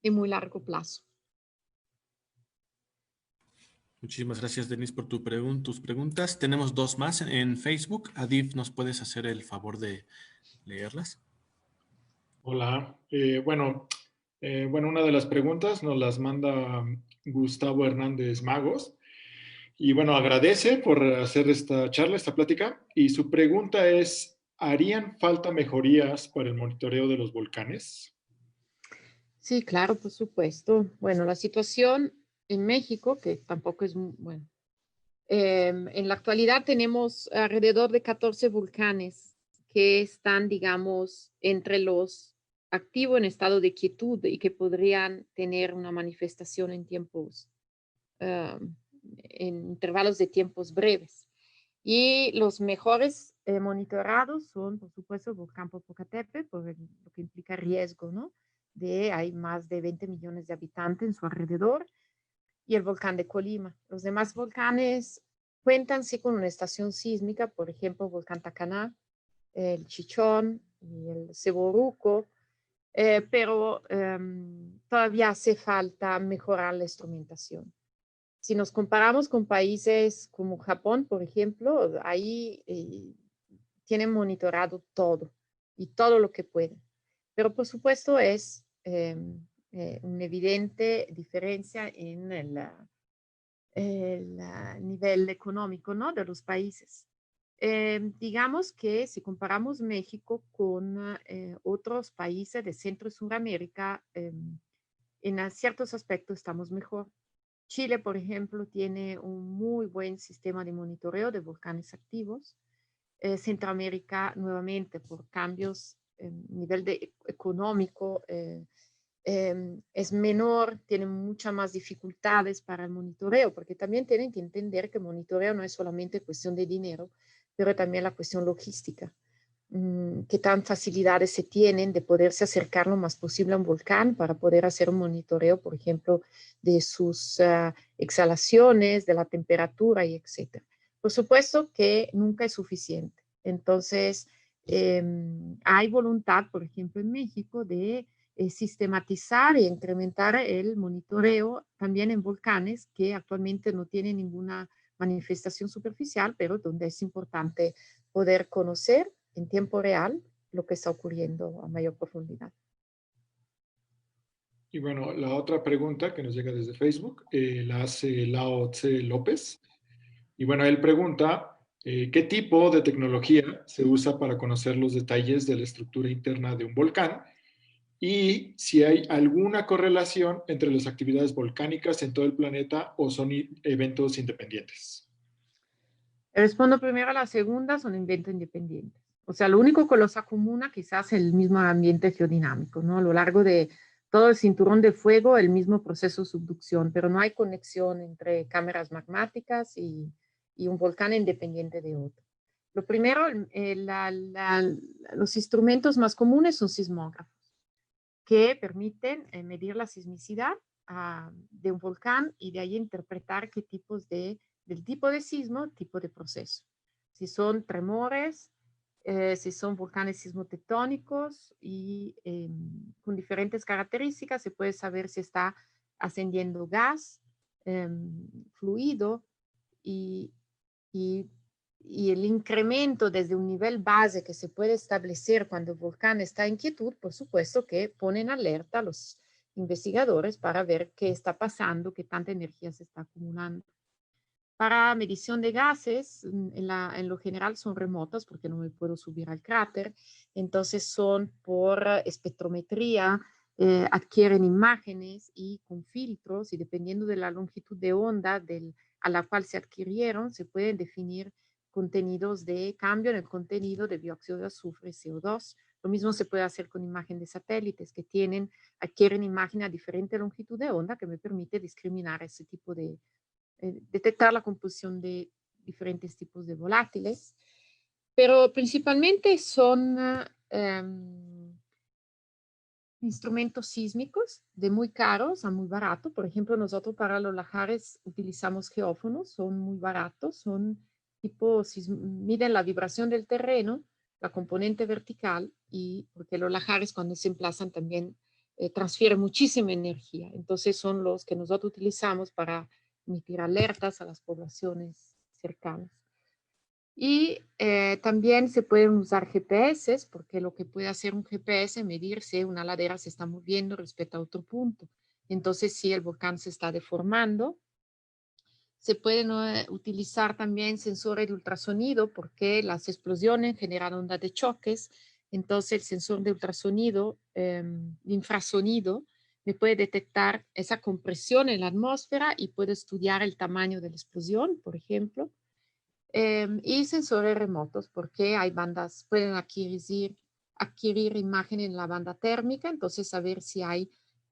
de muy largo plazo. Muchísimas gracias, Denise, por tus preguntas. Tenemos dos más en Facebook. Adif, ¿nos puedes hacer el favor de leerlas? Hola. Bueno, una de las preguntas nos las manda Gustavo Hernández Magos. Y bueno, agradece por hacer esta charla, esta plática. Y su pregunta es, ¿harían falta mejorías para el monitoreo de los volcanes? Sí, claro, por supuesto. Bueno, la situación en México, que tampoco es muy bueno. En la actualidad tenemos alrededor de 14 volcanes que están, digamos, entre los activos en estado de quietud y que podrían tener una manifestación en tiempos, en intervalos de tiempos breves. Y los mejores monitorados son, por supuesto, el volcán Popocatépetl, por lo que implica riesgo, ¿no? Hay más de 20 millones de habitantes en su alrededor, y el volcán de Colima. Los demás volcanes cuentan sí con una estación sísmica, por ejemplo, el volcán Tacaná, el Chichón y el Ceboruco, pero todavía hace falta mejorar la instrumentación. Si nos comparamos con países como Japón, por ejemplo, ahí tienen monitorado todo y todo lo que pueden. Pero por supuesto es una evidente diferencia en el nivel económico, ¿no?, de los países. Digamos que si comparamos México con otros países de Centro y Suramérica, en ciertos aspectos estamos mejor. Chile, por ejemplo, tiene un muy buen sistema de monitoreo de volcanes activos. Centroamérica, nuevamente, por cambios en nivel económico, es menor, tienen muchas más dificultades para el monitoreo, porque también tienen que entender que el monitoreo no es solamente cuestión de dinero, pero también la cuestión logística. Qué tan facilidades se tienen de poderse acercar lo más posible a un volcán para poder hacer un monitoreo, por ejemplo, de sus exhalaciones, de la temperatura y etcétera. Por supuesto que nunca es suficiente. Entonces, hay voluntad, por ejemplo, en México de sistematizar e incrementar el monitoreo también en volcanes que actualmente no tienen ninguna manifestación superficial, pero donde es importante poder conocer en tiempo real lo que está ocurriendo a mayor profundidad. Y bueno, la otra pregunta que nos llega desde Facebook la hace Lao Tse López. Y bueno, él pregunta, ¿qué tipo de tecnología se usa para conocer los detalles de la estructura interna de un volcán? Y si hay alguna correlación entre las actividades volcánicas en todo el planeta o son eventos independientes. Respondo primero a la segunda, son eventos independientes. O sea, lo único que los acomuna quizás es el mismo ambiente geodinámico, ¿no? A lo largo de todo el cinturón de fuego, el mismo proceso de subducción, pero no hay conexión entre cámaras magmáticas y un volcán independiente de otro. Lo primero, los instrumentos más comunes son sismógrafos, que permiten medir la sismicidad de un volcán y de ahí interpretar qué tipos del tipo de sismo, tipo de proceso. Si son tremores, si son volcanes sismotectónicos y con diferentes características se puede saber si está ascendiendo gas, fluido y el incremento desde un nivel base que se puede establecer cuando el volcán está en quietud, por supuesto que ponen alerta a los investigadores para ver qué está pasando, qué tanta energía se está acumulando. Para medición de gases, en lo general son remotas porque no me puedo subir al cráter, entonces son por espectrometría, adquieren imágenes y con filtros y dependiendo de la longitud de onda a la cual se adquirieron, se pueden definir contenidos de cambio en el contenido de dióxido de azufre y CO2. Lo mismo se puede hacer con imagen de satélites que adquieren imagen a diferente longitud de onda que me permite discriminar ese tipo de detectar la composición de diferentes tipos de volátiles, pero principalmente son instrumentos sísmicos de muy caros a muy barato. Por ejemplo, nosotros para los lahares utilizamos geófonos, son muy baratos, son miden la vibración del terreno, la componente vertical, y porque los lahares cuando se emplazan también transfieren muchísima energía. Entonces son los que nosotros utilizamos para emitir alertas a las poblaciones cercanas. Y también se pueden usar GPS, porque lo que puede hacer un GPS es medir si una ladera se está moviendo respecto a otro punto. Entonces, si el volcán se está deformando, se pueden utilizar también sensores de ultrasonido, porque las explosiones generan ondas de choques. Entonces, el sensor de ultrasonido, de infrasonido, me puede detectar esa compresión en la atmósfera y puede estudiar el tamaño de la explosión, por ejemplo. Y sensores remotos, porque hay bandas, pueden adquirir imagen en la banda térmica, entonces saber si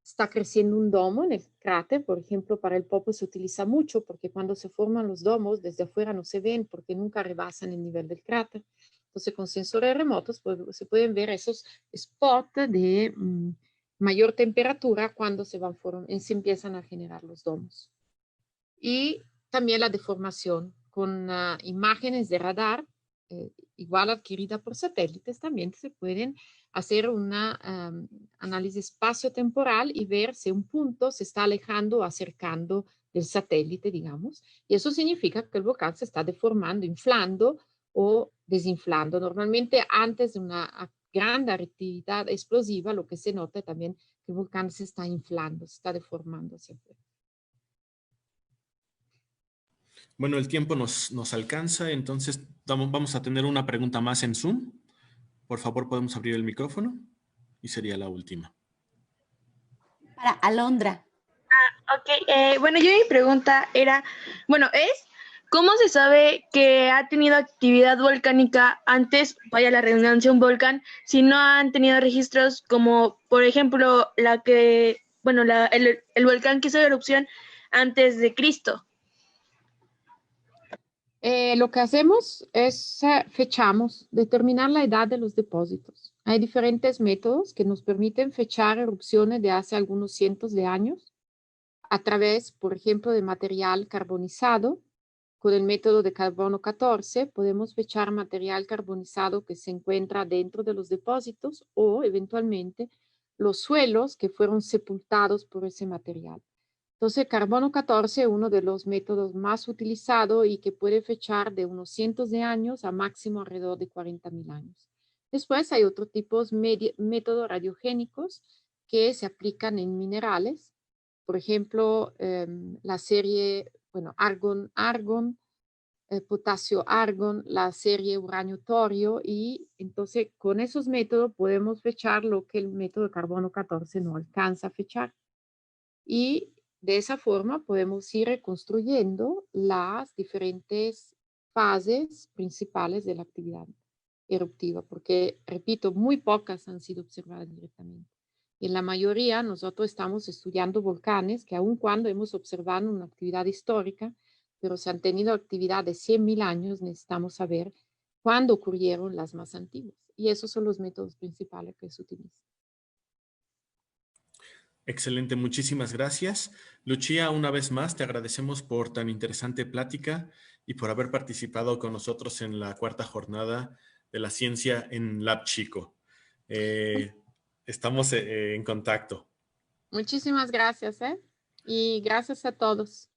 está creciendo un domo en el cráter. Por ejemplo, para el Popo se utiliza mucho porque cuando se forman los domos desde afuera no se ven porque nunca rebasan el nivel del cráter. Entonces con sensores remotos se pueden ver esos spots de mayor temperatura cuando se empiezan a generar los domos. Y también la deformación con imágenes de radar, igual adquirida por satélites, también se pueden hacer un análisis espacio-temporal y ver si un punto se está alejando o acercando del satélite, digamos. Y eso significa que el volcán se está deformando, inflando o desinflando. Normalmente antes de una gran actividad explosiva, lo que se nota también que el volcán se está inflando, se está deformando hacia afuera. Bueno, el tiempo nos alcanza, entonces vamos a tener una pregunta más en Zoom. Por favor, podemos abrir el micrófono y sería la última. Para Alondra. Ok, bueno, yo mi pregunta era, ¿cómo se sabe que ha tenido actividad volcánica antes, vaya la redundancia, un volcán, si no han tenido registros como, por ejemplo, el volcán que hizo erupción antes de Cristo? Lo que hacemos es determinar la edad de los depósitos. Hay diferentes métodos que nos permiten fechar erupciones de hace algunos cientos de años a través, por ejemplo, de material carbonizado. Con el método de carbono 14 podemos fechar material carbonizado que se encuentra dentro de los depósitos o eventualmente los suelos que fueron sepultados por ese material. Entonces, carbono 14 es uno de los métodos más utilizados y que puede fechar de unos cientos de años a máximo alrededor de 40.000 años. Después hay otros tipos métodos radiogénicos que se aplican en minerales. Por ejemplo, la serie, bueno, argón, potasio-argón, la serie uranio-torio, y entonces con esos métodos podemos fechar lo que el método de carbono 14 no alcanza a fechar. Y de esa forma podemos ir reconstruyendo las diferentes fases principales de la actividad eruptiva, porque, repito, muy pocas han sido observadas directamente. Y en la mayoría nosotros estamos estudiando volcanes que aun cuando hemos observado una actividad histórica, pero si han tenido actividad de 100.000 años, necesitamos saber cuándo ocurrieron las más antiguas. Y esos son los métodos principales que se utilizan. Excelente, muchísimas gracias. Lucía, una vez más te agradecemos por tan interesante plática y por haber participado con nosotros en la 4ª jornada de la ciencia en Lab Chico. Estamos en contacto. Muchísimas gracias, y gracias a todos.